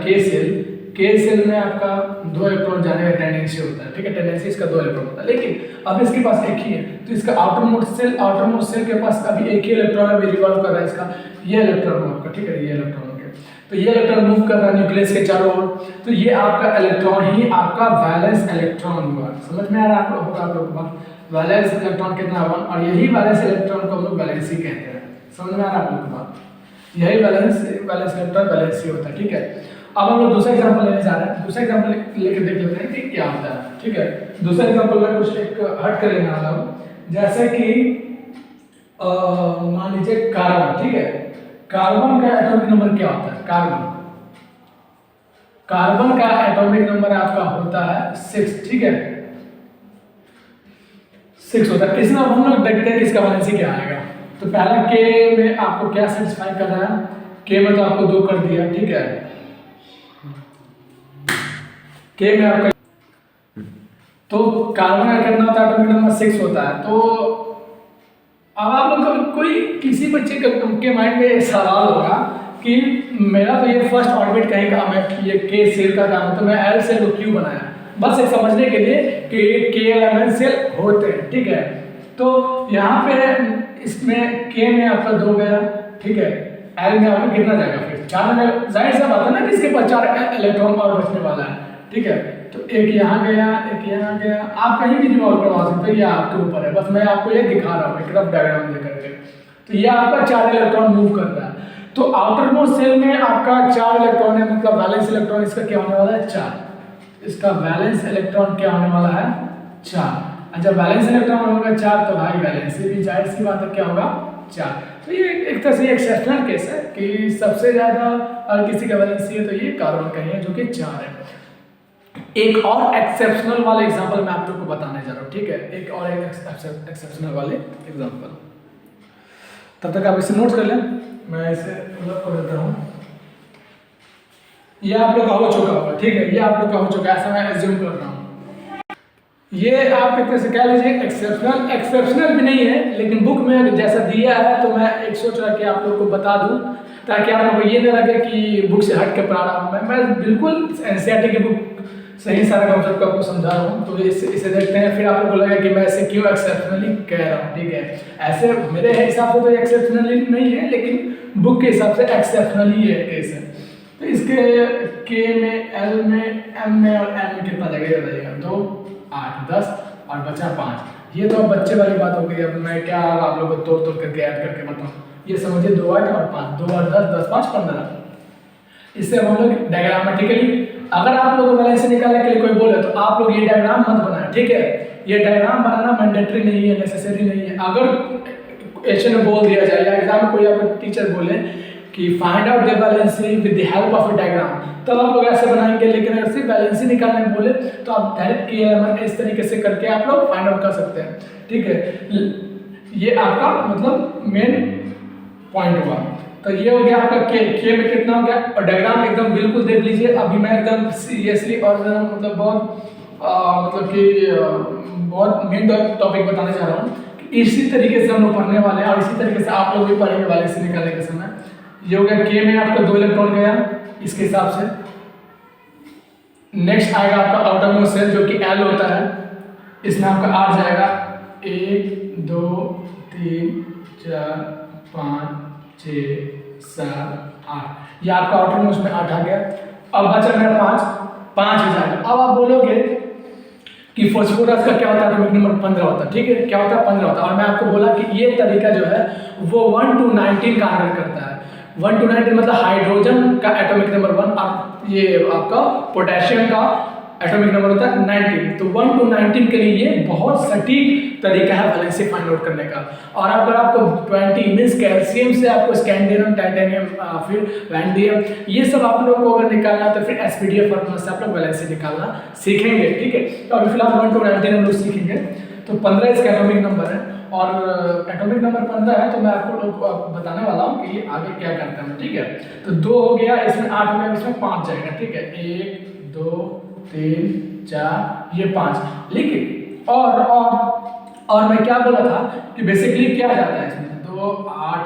Speaker 1: के सेल में आपका 2 इलेक्ट्रॉन जाने का टेंडेंसी होता है, ठीक है, टेंडेंसी इसका 2 इलेक्ट्रॉन होता है। लेकिन अब इसके पास एक ही है, तो इसका आउटर मोस्ट सेल के पास अभी एक ही इलेक्ट्रॉन अभी रिवॉल्व कर रहा है इसका, ये इलेक्ट्रॉन आपका, ठीक है, ये इलेक्ट्रॉन हो गया। तो ये इलेक्ट्रॉन मूव कर रहा है न्यूक्लियस के चारों ओर, तो ये आपका इलेक्ट्रॉन ही आपका वैलेंस इलेक्ट्रॉन हुआ। समझ में आ रहा है आप लोगों को, वैलेंस इलेक्ट्रॉन कितना 1, और यही वैलेंस इलेक्ट्रॉन को हम लोग वैलेंसी कहते हैं। समझ में आ रहा है आप लोगों को बात, यही वैलेंस इलेक्ट्रॉन वैलेंसी होता है, ठीक है। अब हम लोग दूसरा एग्जांपल लेने जा रहे हैं, दूसरा एग्जांपल लेके देख लेते हैं कि क्या होता है, ठीक है। दूसरा एग्जांपल में कुछ एक हट कर लेने वाला हूं, जैसे कि मान लीजिए कार्बन, ठीक है। कार्बन का एटॉमिक नंबर क्या होता है, कार्बन का एटॉमिक नंबर आपका होता है 6, ठीक है, 6 होता है। इसमें हम लोग देखते हैं कि इसका वैलेंसी क्या आएगा। तो पहला के में आपको क्या सेटिस्फाई कर रहा है, के में तो आपको 2 कर दिया, ठीक है, के में आपका, तो कार्बन का कितना होता है, एटॉमिक नंबर 6 होता है। तो अब आप लोग का कोई किसी बच्चे के माइंड में सवाल होगा कि मेरा तो ये फर्स्ट ऑर्बिट कहीं का, मैं ये के सेल का काम है, तो मैं एल सेल को क्यों बनाया, बस ये समझने के लिए कि K11 सेल होते हैं, ठीक है। तो यहाँ पे इसमें के में आपका 2 गया, ठीक है, एल में आपका कितना जाएगा, फिर 4 में, जाहिर सा बात है ना कि इसके पास 4 इलेक्ट्रॉन और बचने वाला है, ठीक है। तो एक यहाँ गया, एक यहाँ गया, आप कहीं भी रिवॉल्व करवा सकते हो, ये आपके ऊपर है, बस मैं आपको ये दिखा रहा हूँ एक रफ डायग्राम दे करके। तो ये आपका 4 इलेक्ट्रॉन मूव कर रहा है। तो आउटर मोस्ट सेल में आपका 4 इलेक्ट्रॉन है, मतलब वैलेंस इलेक्ट्रॉन इसका क्या होने वाला है, 4। इसका वैलेंस इलेक्ट्रॉन क्या होने वाला है, 4। जब वैलेंस इलेक्ट्रॉन होगा 4, तो भाई वैलेंसी भी जाहिर सी बात है क्या होगा, 4। तो ये एक तरह से एक्सेप्शनल केस है कि सबसे ज्यादा अगर किसी का वैलेंसी है तो ये कार्बन का ही है, जो कि 4 है। एक और एक्सेप्शनल वाले एग्जांपल मैं आप लोग को बताने जा रहा हूँ, ठीक है, एक और एक्सेप्शनल वाले एग्जांपल। तब तक आप इसे नोट कर लें, मैं इसे मतलब कर देता हूँ। ये आप लोग का हो चुका होगा, ठीक है, ये आप लोग का हो चुका है, ऐसा मैं एज्यूम कर रहा हूँ। ये आप एक तरह से कह लीजिए एक्सेप्शनल भी नहीं है, लेकिन बुक में जैसा दिया है तो मैं एक सोच रहा कि आप लोग को बता दूं, ताकि आप लोगों को ये ना लगे कि बुक से हट के पढ़ा रहा हूँ। मैं बिल्कुल एनसीईआरटी की बुक सही सारा कॉन्सेप्ट आपको समझा रहा हूँ। तो इसे देखते हैं, फिर आप लोग को लगेगा कि मैं ऐसे क्यों एक्सेप्शनली कह रहा हूँ, ठीक है। ऐसे मेरे हिसाब से तो एक्सेप्शनली नहीं है, लेकिन बुक के हिसाब से एक्सेप्शनली ये केस है। तो इसके के में, एल में, एम में और एन में कितना जगह जाएगा, 2, 8, 10 और बचा 5। ये तो अब बच्चे वाली बात हो गई। अब मैं क्या आप लोगों को तोड़ करके ऐड करके बताऊँ, ये समझिए 2, 8 और 5, 2 और 10, 10, 5, 15। इससे हम लोग डायग्रामेटिकली, अगर आप लोगों को वैलेंसी निकालने के लिए कोई बोले तो आप लोग ये डायग्राम मत बनाएं, ठीक है। ये डायग्राम बनाना मैंडेटरी नहीं है, नेसेसरी नहीं है। अगर क्वेश्चन में बोल दिया जाए या एग्जाम में कोई आपको टीचर बोले कि find out the valency with the help of a diagram, तब आप लोग ऐसे बनाएंगे। लेकिन अगर सिर्फ वैलेंसी निकालने बोले तो आप डायरेक्ट के एलिमेंट इस तरीके से करके आप लोग फाइंड आउट कर सकते हैं, ठीक है। ये आपका मतलब मेन पॉइंट हुआ। तो ये हो गया आपका के में कितना हो गया, और डायग्राम एकदम बिल्कुल देख लीजिए। अभी मैं एकदम सीरियसली और मतलब बहुत मतलब कि बहुत मेन टॉपिक बताने जा रहा हूँ। इसी तरीके से हम लोग पढ़ने वाले हैं और इसी तरीके से आप लोग भी पढ़ेंगे वैलेंसी निकालने के समय। ये हो गया के में आपका 2 इलेक्ट्रॉन गया इसके हिसाब से। नेक्स्ट आएगा आपका आउटरमोस्ट शेल जो कि एल होता है, इसमें आपका 8 जाएगा। 1 2 3 4 5 6 7 8, ये आपका आउटरमोस्ट में 8 आ गया। अब बचा मेरा 5 हो जाएगा। अब आप बोलोगे कि फास्फोरस का क्या होता है, एटॉमिक नंबर 15 होता है, ठीक है। क्या होता है, 15 होता है। और मैं आपको बोला कि ये तरीका जो है वो 1 to 19 कार्बन करता है। 1 to 19 मतलब हाइड्रोजन का एटॉमिक नंबर 1 और ये आपका पोटेशियम का एटॉमिक नंबर होता है 19। तो 1 to 19 के लिए ये बहुत सटीक तरीका है वैलेंसी फाइंड आउट करने का। और अगर आपको 20 मीन्स कैल्शियम से आपको स्कैंडियम, टाइटेनियम, फिर वैंडियम, ये सब आप लोगों को अगर निकालना है तो फिर एसपीडीएफ फॉर्मूला से आप लोग वैलेंसी निकालना सीखेंगे, ठीक है। तो अभी फिलहाल 1 to 19 हम लोग सीखेंगे। तो 15 इसका एटॉमिक नंबर है और एटॉमिक नंबर 15 है। तो मैं आपको लोग बताने वाला हूँ कि ये आगे क्या करते हैं, ठीक है। तो 2 हो गया, इसमें 8 हो गया, इसमें 5 जाएगा, ठीक है। 1 2 3 4 ये 5। लेकिन और मैं क्या बोला था कि बेसिकली क्या जाता है इसमें 2 8,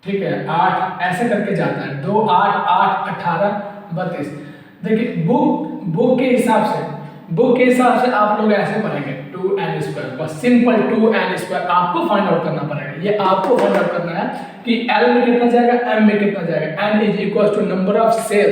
Speaker 1: ठीक है, 8 ऐसे करके जाता है। 2 8 8 18 32। देखिए बुक के हिसाब से आप लोग ऐसे पढ़ेंगे 2n², बस सिंपल 2n² आपको फाइंड आउट करना पड़ेगा। ये आपको फाइंड आउट करना है कि L में कितना जाएगा, M में कितना जाएगा। N is equal to number of shell,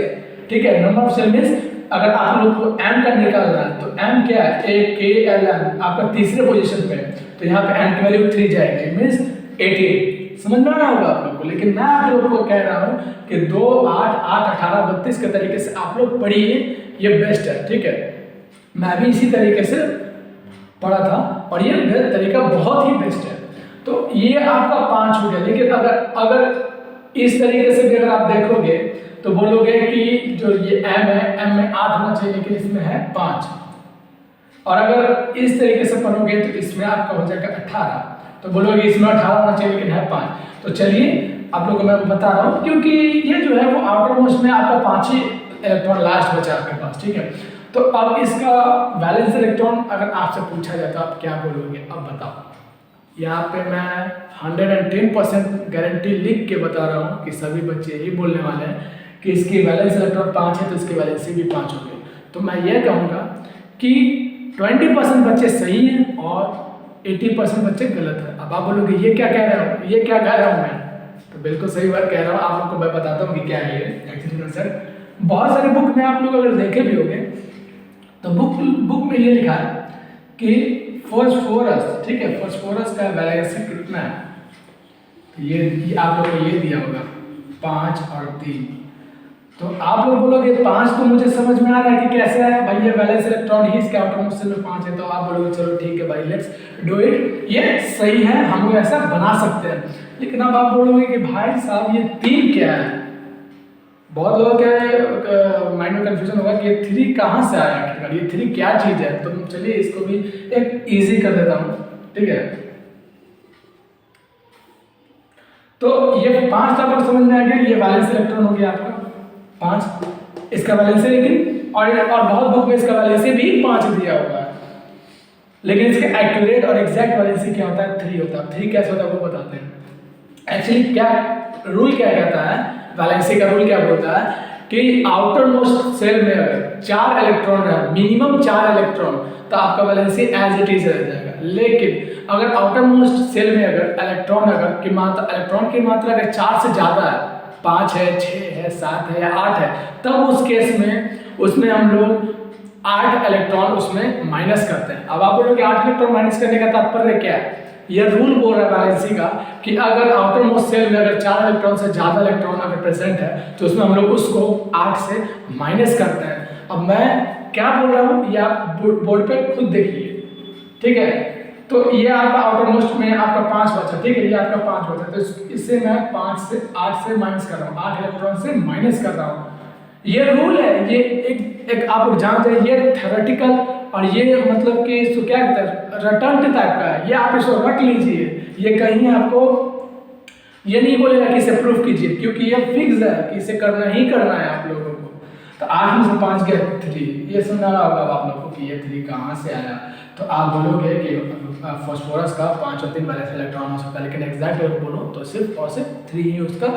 Speaker 1: ठीक है। नंबर ऑफ सेल मीन्स अगर आप लोग को M का निकालना है तो M क्या है, AKLM आपका तीसरे पोजीशन पे है। तो यहाँ पे N की वैल्यू 3 जाएगी, मीन्स 18। समझ में आ रहा होगा आप लोग को। लेकिन मैं आप लोगों को कह रहा हूँ कि 2 8 8 18 32 के तरीके से आप लोग पढ़िए, ये बेस्ट है, ठीक है। मैं भी इसी तरीके से पढ़ा था और ये तरीका बहुत ही बेस्ट है। तो ये आपका 5 हो गया। लेकिन अगर इस तरीके से भी अगर आप देखोगे तो बोलोगे कि जो ये M है, M में 8 होना चाहिए लेकिन इसमें है 5। और अगर इस तरीके से पढ़ोगे तो इसमें आपका हो जाएगा 18। तो बोलोगे इसमें 18 होना चाहिए लेकिन है 5। तो चलिए आप लोगों को मैं बता रहा हूँ, क्योंकि ये जो है वो आउटर मोस्ट में आपका 5 ही इलेक्ट्रॉन लास्ट बचा आपके पास, ठीक है। तो अब इसका वैलेंस इलेक्ट्रॉन अगर आपसे पूछा जाए तो आप क्या बोलोगे, अब बताओ। यहाँ पे मैं 110% गारंटी लिख के बता रहा हूँ कि सभी बच्चे यही बोलने वाले हैं कि इसकी वैलेंस इलेक्ट्रॉन 5 है तो इसकी वैलेंसी भी 5 होगी। तो मैं ये कहूँगा कि 20% बच्चे सही हैं और 80% बच्चे गलत हैं। अब आप बोलोगे ये क्या कह रहे हो, ये क्या कह रहा हूँ मैं, तो बिल्कुल सही बात कह रहा हूँ। आप लोग को मैं बताता हूँ कि क्या है ये एक्चुअली। सर बहुत सारे बुक में आप लोग अगर देखे भी होंगे तो बुक में ये लिखा है कि फास्फोरस, ठीक है, फास्फोरस का वैलेंसी कितना है। तो ये आप लोग को ये दिया होगा 5 और 3। तो आप लोग बोलोगे 5 तो मुझे समझ में आ रहा है कि कैसे है भाई, ये वैलेंस इलेक्ट्रॉन ही इसके आउटर मोस्ट में 5 है। तो आप बोलोगे चलो ठीक है भाई, लेट्स डू इट, ये सही है, हम लोग ऐसा बना सकते हैं। लेकिन अब आप बोलोगे कि भाई साहब ये 3 क्या है। बहुत लोगों के माइंड में कंफ्यूजन होगा कि ये 3 कहाँ से आया, आखिरकार ये 3 क्या चीज़ है। तो चलिए इसको भी एक इजी कर देता हूँ, ठीक है। तो ये 5 तो आपको समझ में आ गया, ये वैलेंस इलेक्ट्रॉन हो गया आपका 5, इसका वैलेंसी। लेकिन और बहुत बुक में इसका वैलेंसी भी 5 दिया हुआ है, लेकिन इसके एक्यूरेट और एग्जैक्ट वैलेंसी क्या होता है, 3 होता है। 3 कैसे होता है वो बताते हैं। एक्चुअली क्या रूल क्या कहता है, वैलेंसी का रूल क्या बोलता है कि आउटर मोस्ट सेल में अगर 4 इलेक्ट्रॉन है, मिनिमम 4 इलेक्ट्रॉन, तो आपका वैलेंसी एज इट इज रह जाएगा। लेकिन अगर आउटर मोस्ट सेल में अगर इलेक्ट्रॉन की मात्रा अगर 4 से ज़्यादा है, 5 है, 6 है, 7 है या 8 है, तब उस केस में उसमें हम लोग 8 इलेक्ट्रॉन उसमें माइनस करते हैं। अब आप बोलोगे 8 इलेक्ट्रॉन माइनस करने का तात्पर्य क्या है। यह रूल बोल रहा है वैलेंसी का कि अगर आउटर मोस्ट सेल में अगर 4 इलेक्ट्रॉन से ज़्यादा इलेक्ट्रॉन अगर प्रेजेंट है तो उसमें हम लोग उसको 8 से माइनस करते हैं। अब मैं क्या बोल रहा हूँ ये आप बोर्ड पे खुद देखिए, ठीक है। तो ये आपका आउटर मोस्ट में आपका 5 बचा, ठीक है, ये आपका 5 बचा, तो इससे मैं 8 से माइनस कर रहा हूँ, 8 इलेक्ट्रॉन से माइनस कर रहा हूँ। ये रूल है, ये एक आप लोग जान जाए, ये थ्योरेटिकल और ये मतलब कि इसको क्या कहते हैं, रटंट टाइप का है, ये आप इसको रट लीजिए, ये कहीं आपको ये नहीं बोलेगा कि इसे प्रूफ कीजिए, क्योंकि ये फिक्स है कि इसे करना ही करना है आप लोगों को। तो 8 में से 5 गया 3, ये समझाना होगा आप लोगों को कि ये 3 कहाँ से आया। तो आप बोलोगे कि फास्फोरस का 5 और 3 वैलेंस इलेक्ट्रॉन हो सकता है, लेकिन एग्जैक्ट अगर बोलो तो सिर्फ और सिर्फ 3 ही उसका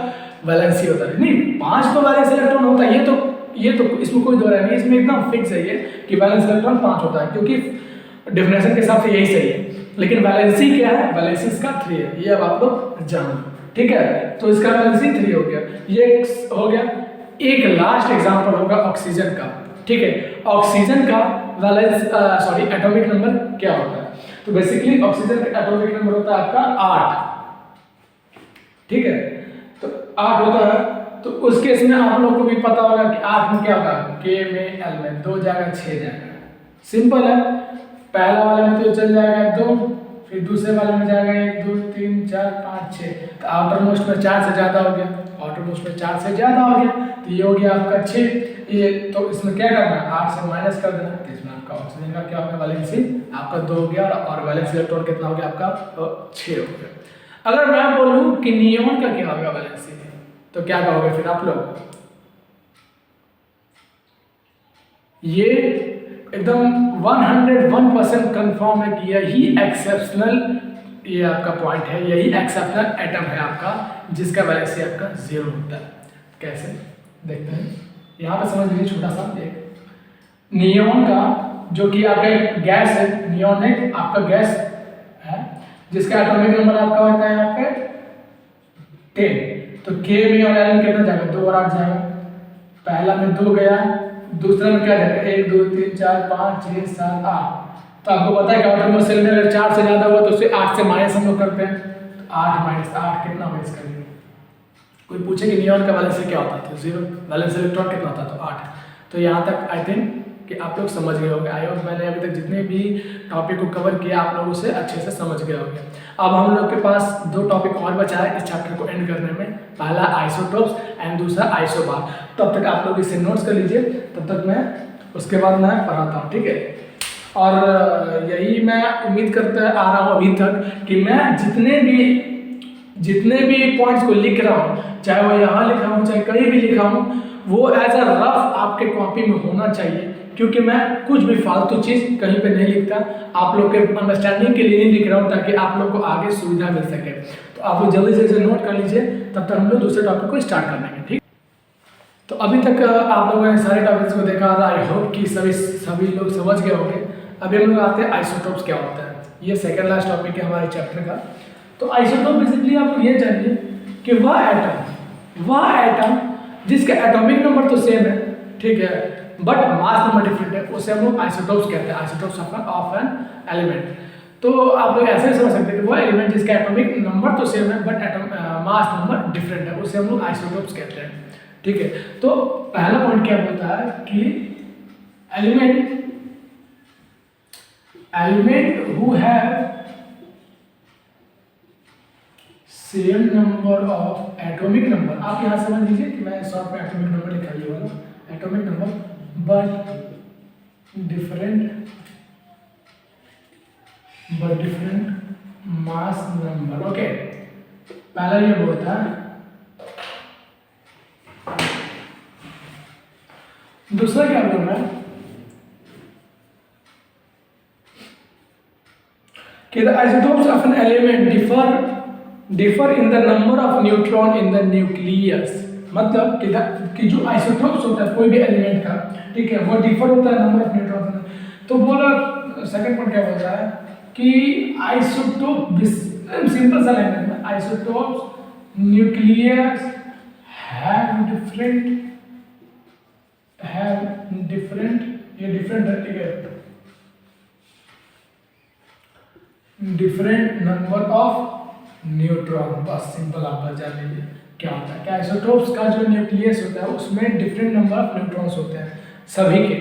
Speaker 1: वैलेंसी होता है, नहीं 5 तो वैलेंस इलेक्ट्रॉन होता है। ये तो इसमें कोई दो राय नहीं, इसमें एकदम फिक्स है ये कि वैलेंस इलेक्ट्रॉन 5 होता है, क्योंकि डेफिनेशन के हिसाब से यही सही है। लेकिन वैलेंसी क्या है, वैलेंसी इसका 3 है, ये अब आप लोग जानो, ठीक है। तो इसका वैलेंसी 3 हो गया, ये हो गया। एक लास्ट एग्जांपल होगा ऑक्सीजन का, ठीक है। ऑक्सीजन का वैलेंस एटॉमिक नंबर क्या होता है? तो बेसिकली ऑक्सीजन का एटॉमिक नंबर होता है आपका 8, ठीक है। तो 8 होता है, तो उस केस में आप लोगों को भी पता होगा कि 8 में क्या होगा, K में L में 2 जाएगा 6 जाएगा, सिंपल है। पहला वाले में तो चल जाएगा 2, फिर दूसरे वाले में जाएगा 1 2 3 4 5 6, तो आउटर मोस्ट में 4 से ज़्यादा हो गया, आउटर मोस्ट में 4 से ज़्यादा हो गया, तो ये हो गया आपका 6। ये तो इसमें क्या करना है, 8 से माइनस कर देना, तो इसमें आपका ऑक्सीजन का क्या होगा, वैलेंसी आपका 2 हो गया, और वैलेंस इलेक्ट्रॉन कितना हो गया आपका, 6 हो गया। अगर मैं बोलूँ कि नियॉन का क्या होगा वैलेंसी, तो क्या कहोगे फिर आप लोग? ये एकदम 101% कंफर्म है कि यही एक्सेप्शनल, ये आपका पॉइंट है, यही एक्सेप्शनल एटम है आपका जिसका वैलेंसी आपका 0 होता है। कैसे देखते हैं, यहाँ पे समझ लीजिए छोटा सा एक नियॉन का, जो कि आपका एक गैस है, नियॉन एक आपका गैस है जिसका एटॉमिक नंबर आपका होता है आपका 10। तो K में और L में कितना जाएगा, 2 और 8 जाएगा। पहला में 2 गया, दूसरा में क्या जाएगा, 1 2 3 4 5 6 7 8। तो आपको पता है कि आउटर मोस्ट सेल में अगर 4 से ज़्यादा हुआ तो उसे 8 से माइनस हम लोग करते हैं, तो 8 माइनस 8 कितना होगा इसका? कोई पूछे कि नियॉन का वैलेंसी क्या होता है, तो 0, वैलेंस इलेक्ट्रॉन कितना होता है, तो 8। तो यहाँ तक आई थिंक कि आप लोग समझ गए होंगे। आई होप मैंने अभी तक जितने भी टॉपिक को कवर किया आप लोगों से अच्छे से समझ गए होंगे। अब हम लोग के पास 2 टॉपिक और बचा है इस चैप्टर को एंड करने में, पहला आइसोटोप्स एंड दूसरा आइसोबार। तब तक आप लोग इसे नोट्स कर लीजिए, तब तक मैं उसके बाद मैं पढ़ाता हूँ, ठीक है। और यही मैं उम्मीद करते आ रहा हूँ अभी तक कि मैं जितने भी पॉइंट्स को लिख रहा हूँ, चाहे वो यहाँ लिखा हूँ चाहे कहीं भी लिखा हूँ, वो एज अ रफ आपके कॉपी में होना चाहिए, क्योंकि मैं कुछ भी फालतू चीज़ कहीं पे नहीं लिखता, आप लोग के अंडरस्टैंडिंग के लिए ही लिख रहा हूँ ताकि आप लोग को आगे सुविधा मिल सके। तो आप लोग जल्दी से इसे नोट कर लीजिए, तब तक हम लोग दूसरे टॉपिक को स्टार्ट कर लेंगे, ठीक। तो अभी तक आप लोगों ने सारे टॉपिक्स को देखा था, आई होप कि सभी लोग समझ गए होंगे। अभी हम लोग आते हैं आइसोटोप्स क्या होता है, ये सेकेंड लास्ट टॉपिक है हमारे चैप्टर का। तो आइसोटोप बेसिकली आप ये जानिए कि वह एटम जिसका एटॉमिक नंबर तो सेम है, ठीक है, बट मास नंबर डिफरेंट है, उसे हम लोग आइसोटोप्स कहते हैं, आइसोटोप्स ऑफ एन एलिमेंट। तो आप लोग ऐसे समझ सकते हैं कि वो एलिमेंट जिसका एटॉमिक नंबर तो सेम है बट मास नंबर डिफरेंट है, उसे हम लोग आइसोटोप्स कहते हैं, ठीक है। तो पहला पॉइंट क्या बोलता है कि element who have same number of atomic number, आप यहाँ समझ लीजिए कि मैं शॉर्ट में एटॉमिक नंबर लिखा ये वाला atomic number, but different mass number. Okay, पहला ये बोलता है। दूसरा क्या बोल रहा है कि the isotopes of an element differ in the number of neutron in the nucleus। मतलब कि जो आइसोटोप्स होता है कोई भी एलिमेंट का, ठीक है, वो डिफर होता है नंबर ऑफ न्यूट्रॉन। तो बोला सेकंड पॉइंट क्या बोल रहा है कि आइसोटोप, सिंपल सा लैंग्वेज में, आइसोटोप्स न्यूक्लियस हैव डिफरेंट, ये डिफरेंट है, ठीक है, डिफरेंट नंबर ऑफ न्यूट्रॉन। बस सिंपल आप बस जान लीजिए क्या होता है कि आइसोटोप्स का जो न्यूक्लियस होता है उसमें डिफरेंट नंबर ऑफ न्यूट्रॉन्स होते हैं सभी के,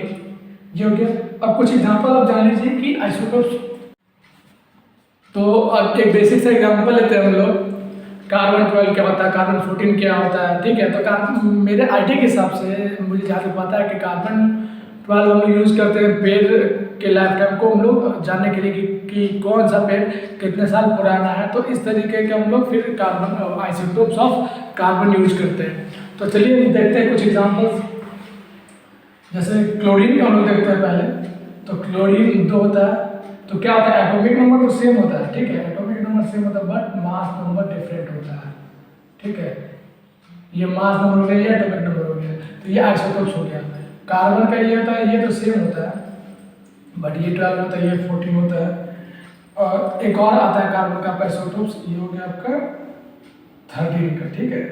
Speaker 1: ये हो गया। अब कुछ एग्जांपल आप जान लीजिए कि आइसोटोप्स तो अब एक बेसिक सा एग्जांपल लेते हैं हम लोग। कार्बन 12 क्या होता है, कार्बन 14 क्या होता है, ठीक है। तो मेरे आईटी के हिसाब से मुझे जहाँ तक पता है कि कार्बन 12 हम लोग यूज़ करते हैं पेड़ के लाइफ टाइम को हम लोग जानने के लिए कि कौन सा पेड़ कितने साल पुराना है। तो इस तरीके के हम लोग फिर carbon isotopes of carbon use करते हैं। तो चलिए देखते हैं कुछ एग्जांपल्स। जैसे क्लोरीन का हम लोग देखते हैं पहले। तो क्लोरीन 2 होता है, तो क्या होता है, एटॉमिक नंबर तो सेम होता है, ठीक है, एटॉमिक नंबर सेम होता है बट मास नंबर डिफरेंट होता है, ठीक है। ये मास नंबर हो गया, ये एटॉमिक नंबर हो गया, तो ये आइसोटोप्स हो गया। कार्बन का ये होता है, ये तो सेम होता है बट ये 12 होता है, ये 14 होता है। और एक और आता है कार्बन का आइसोटोप्स, ये हो गया आपका 13 का, ठीक है।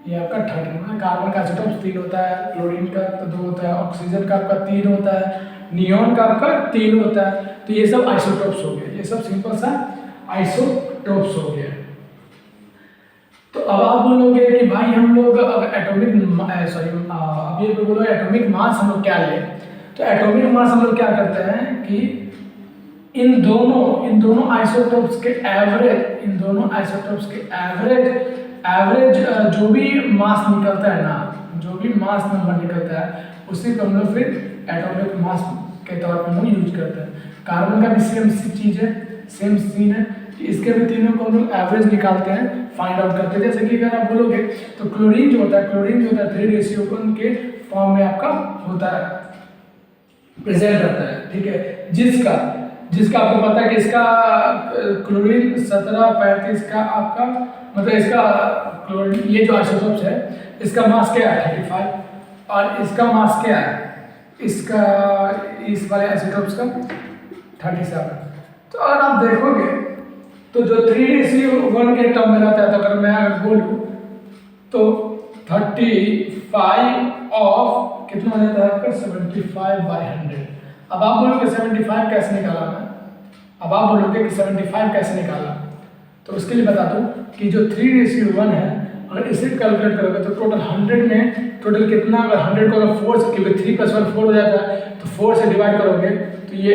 Speaker 1: ये आपका 13 कार्बन का आइसोटोप्स 3 होता है, क्लोरीन का तो 2 होता है, ऑक्सीजन का आपका 3 होता है, नियॉन का आपका 3 होता है। तो ये सब आइसोटोप्स हो गए, ये सब सिंपल सा आइसोटोप्स हो गया। तो अब आप बोलोगे कि भाई हम लोग एटॉमिक एटॉमिक मास हम लोग क्या लें। तो एटॉमिक मास हम लोग क्या करते हैं कि इन दोनों आइसोटोप्स के एवरेज जो भी मास निकलता है ना, जो भी मास नंबर निकलता है उसी को हम लोग फिर एटॉमिक मास के तौर पर हम लोग यूज करते हैं। कार्बन का भी सेम चीज़ है, सेम सीन है, इसके भी तीनों को हम लोग एवरेज निकालते हैं, फाइंड आउट करते हैं। जैसे कि अगर आप बोलोगे तो क्लोरीन जो होता है 3:1 के फॉर्म में आपका होता है, प्रेजेंट रहता है, ठीक है। जिसका आपको पता है कि इसका क्लोरीन 1735 का आपका मतलब इसका क्लोरीन ये जो आइसोटोप्स है इसका मास क्या है 35 और इसका मास क्या है इसका इस वाले आइसोटोप्स का 37। तो अगर आप देखोगे तो जो 3:1 के टर्म में रहता है, तो अगर मैं बोलूँ तो 35 ऑफ कितना हो जाता है आपका 75/100। अब आप बोलोगे 75 कैसे निकाला मैं, अब आप बोलोगे कि 75 कैसे निकाला, तो उसके लिए बता दूं कि जो 3:1 है अगर इसे कैलकुलेट करोगे तो टोटल 100 में टोटल कितना, अगर 100 को अगर 4 से, क्योंकि 3 + 1 4 हो जाता है, तो 4 से डिवाइड करोगे तो ये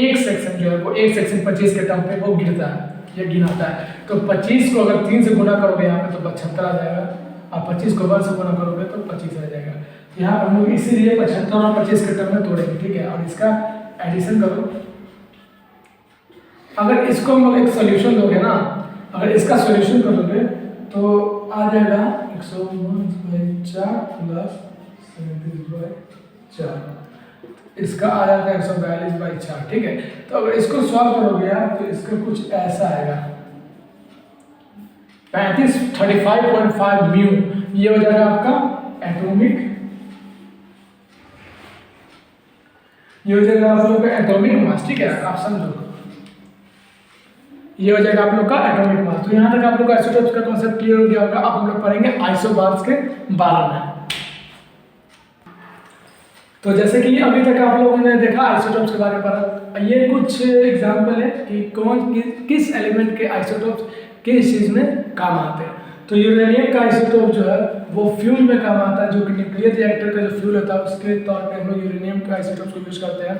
Speaker 1: एक सेक्शन जो है वो एक सेक्शन 25 के टर्म पे वो गिरता है, ये गिनाता है। तो 25 को अगर 3 से गुना करोगे यहाँ पे तो 75 आ जाएगा, और 25 को 1 से गुना करोगे तो 25 आ जाएगा। यहाँ पर हम लोग इसीलिए 75 और 25 के टर्म में तोड़ेंगे, ठीक है। और इसका एडिशन करो, अगर इसको हम लोग एक सोल्यूशन दोगे ना, अगर इसका सोल्यूशन करोगे तो आ जाएगा 119/4 + 37/4, इसका आ जाता है 142/4, ठीक है। तो अगर इसको सॉल्व करोगे आप तो इसका कुछ ऐसा आएगा 35 म्यू, ये हो जाएगा आपका एटॉमिक, ये हो जाएगा आप लोग का एटॉमिक मास, ठीक है। आप समझो ये हो जाएगा आप लोग का एटॉमिक मास। तो यहाँ तक आप लोग का आइसोटोप्स का कॉन्सेप्ट क्लियर हो गया होगा। अब हम लोग पढ़ेंगे आइसोबार्स के बारे में। तो जैसे कि अभी तक आप लोगों ने देखा आइसोटोप्स के बारे में पढ़ा, ये कुछ एग्जांपल है कि किस एलिमेंट के आइसोटोप्स किस चीज़ में काम आते हैं। तो यूरेनियम का आइसोटोप जो है वो फ्यूल में काम आता है, जो कि न्यूक्लियर रिएक्टर का जो फ्यूल होता है उसके तौर पे हम लोग यूरेनियम का आइसोटोप्स को यूज करते हैं।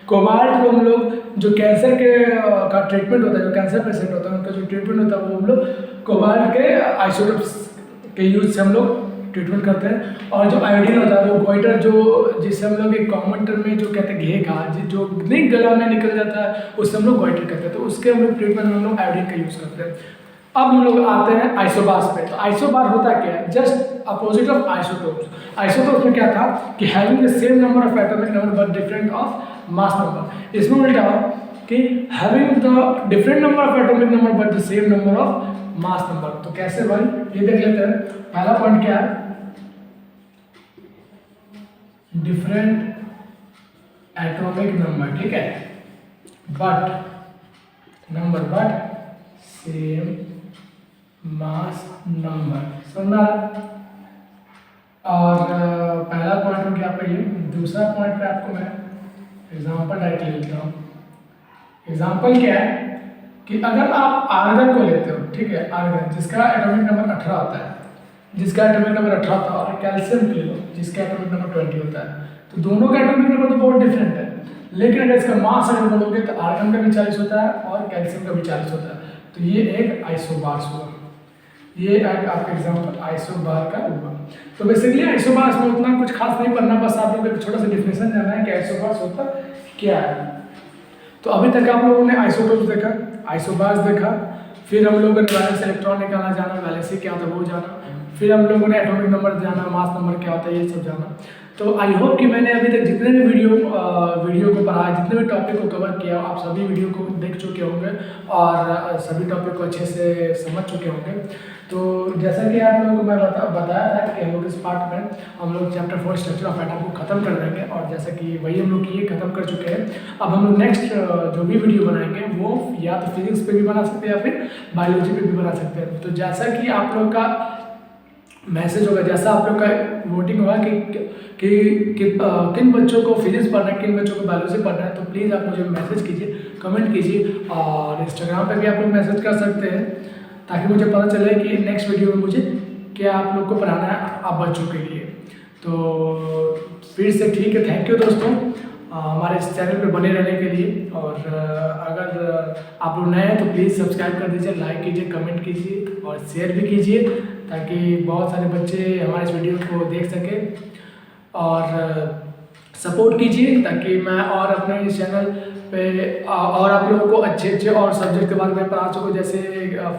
Speaker 1: कोबाल्ट को हम लोग जो कैंसर के का ट्रीटमेंट होता है, जो कैंसर पेशेंट होता है उनका जो ट्रीटमेंट होता है वो हम लोग कोबाल्ट के आइसोटोप्स के यूज से हम लोग ट्रीटमेंट करते हैं। और जो आयोडीन होता है वो गोइटर, जो जिसे हम लोग एक कॉमन टर्म में जो कहते हैं घेगा, जो नहीं गला में निकल जाता है उससे हम लोग गोइटर करते हैं, तो उसके हम लोग ट्रीटमेंट में हम लोग आयोडीन का यूज़ करते हैं। अब हम लोग आते हैं आइसोबार्स पे। तो आइसोबार होता क्या है, just opposite of isotopes. Isotopes में क्या था कि having the same number of atomic number but different of mass number. इसमें उल्टा कि having the different number of atomic number but the same number of mass number. तो कैसे भाई, ये देख लेते हैं। पहला पॉइंट क्या है, डिफरेंट एटॉमिक नंबर, ठीक है, बट सेम मास नंबर, समझा। और पहला पॉइंट हो गया आपका ये। दूसरा पॉइंट पे आपको मैं एग्जांपल डायरेक्ट ले लेता हूँ। एग्जांपल क्या है कि अगर आप आर्गन को लेते हो, ठीक है, आर्गन जिसका एटॉमिक नंबर 18 होता है, जिसका एटॉमिक नंबर 18 होता है, और कैल्शियम ले लो जिसका एटॉमिक नंबर 20 होता है, तो दोनों का एटॉमिक नंबर तो बहुत डिफरेंट है। लेकिन अगर इसका मास अगर बोलोगे तो आर्गन का भी 40 होता है और कैल्शियम का भी 40 होता है। तो ये एक आइसोबार्स हुआ, ये एक आपका एग्जाम्पल आइसोबार का हुआ। तो बेसिकली आइसोबार्स में उतना कुछ खास नहीं पढ़ना, बस आप लोग एक छोटा सा डिफिनेशन जानना है कि आइसोबार्स होता क्या है। तो अभी तक आप लोगों ने आइसोटोप्स देखा, आइसोबार्स देखा, फिर हम लोगों ने वैलेंस इलेक्ट्रॉन निकालना जाना, वैलेंसी क्या होता है वो जाना, फिर हम लोगों ने एटॉमिक नंबर जाना, मास नंबर क्या होता है ये सब जाना। तो आई होप कि मैंने अभी तक जितने भी वीडियो को पढ़ा, जितने भी टॉपिक को कवर किया, आप सभी वीडियो को देख चुके होंगे और सभी टॉपिक को अच्छे से समझ चुके होंगे। तो जैसा कि आप लोगों को मैं बताया था कि हम लोग इस पार्ट में हम लोग चैप्टर 4 स्ट्रक्चर ऑफ एटम को खत्म कर देंगे, और जैसा कि वही हम लोग ये खत्म कर चुके हैं। अब हम लोग नेक्स्ट जो भी वीडियो बनाएंगे वो या तो फिजिक्स पे भी बना सकते हैं या फिर बायोलॉजी पे भी बना सकते हैं। तो जैसा कि आप लोग का मैसेज होगा, जैसा आप लोग का वोटिंग होगा कि किन बच्चों को फिजिक्स पढ़ना है, किन बच्चों को बायोलॉजी पढ़ना है, तो प्लीज़ आप मुझे मैसेज कीजिए, कमेंट कीजिए, और इंस्टाग्राम पे भी आप लोग मैसेज कर सकते हैं ताकि मुझे पता चले कि नेक्स्ट वीडियो में मुझे क्या आप लोग को पढ़ाना है आप बच्चों के लिए। तो फिर से ठीक है, थैंक यू दोस्तों हमारे इस चैनल पे बने रहने के लिए। और अगर आप लोग नए हैं तो प्लीज़ सब्सक्राइब कर दीजिए, लाइक कीजिए, कमेंट कीजिए और शेयर भी कीजिए ताकि बहुत सारे बच्चे हमारे इस वीडियो को देख सकें। और सपोर्ट कीजिए ताकि मैं और अपने इस चैनल पे और आप लोगों को अच्छे और सब्जेक्ट के बारे में पढ़ा सकूँ, जैसे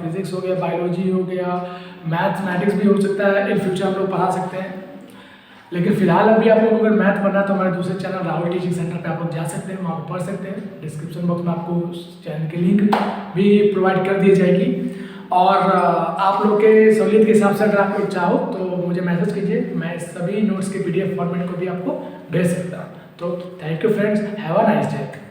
Speaker 1: फिजिक्स हो गया, बायोलॉजी हो गया, मैथमेटिक्स भी हो सकता है, इन फ्यूचर हम लोग पढ़ा सकते हैं। लेकिन फिलहाल अभी आप लोगों को अगर मैथ पढ़ना है तो हमारे दूसरे चैनल राहुल टीचिंग सेंटर पे आप लोग जा सकते हैं, वहाँ पर पढ़ सकते हैं। डिस्क्रिप्शन बॉक्स में आपको उस चैनल की लिंक भी प्रोवाइड कर दी जाएगी। और आप लोग के सहूलियत के हिसाब से अगर आप लोग चाहो तो मुझे मैसेज कीजिए, मैं सभी नोट्स के PDF फॉर्मेट को भी आपको भेज सकता हूँ। तो thank you friends, have a nice day.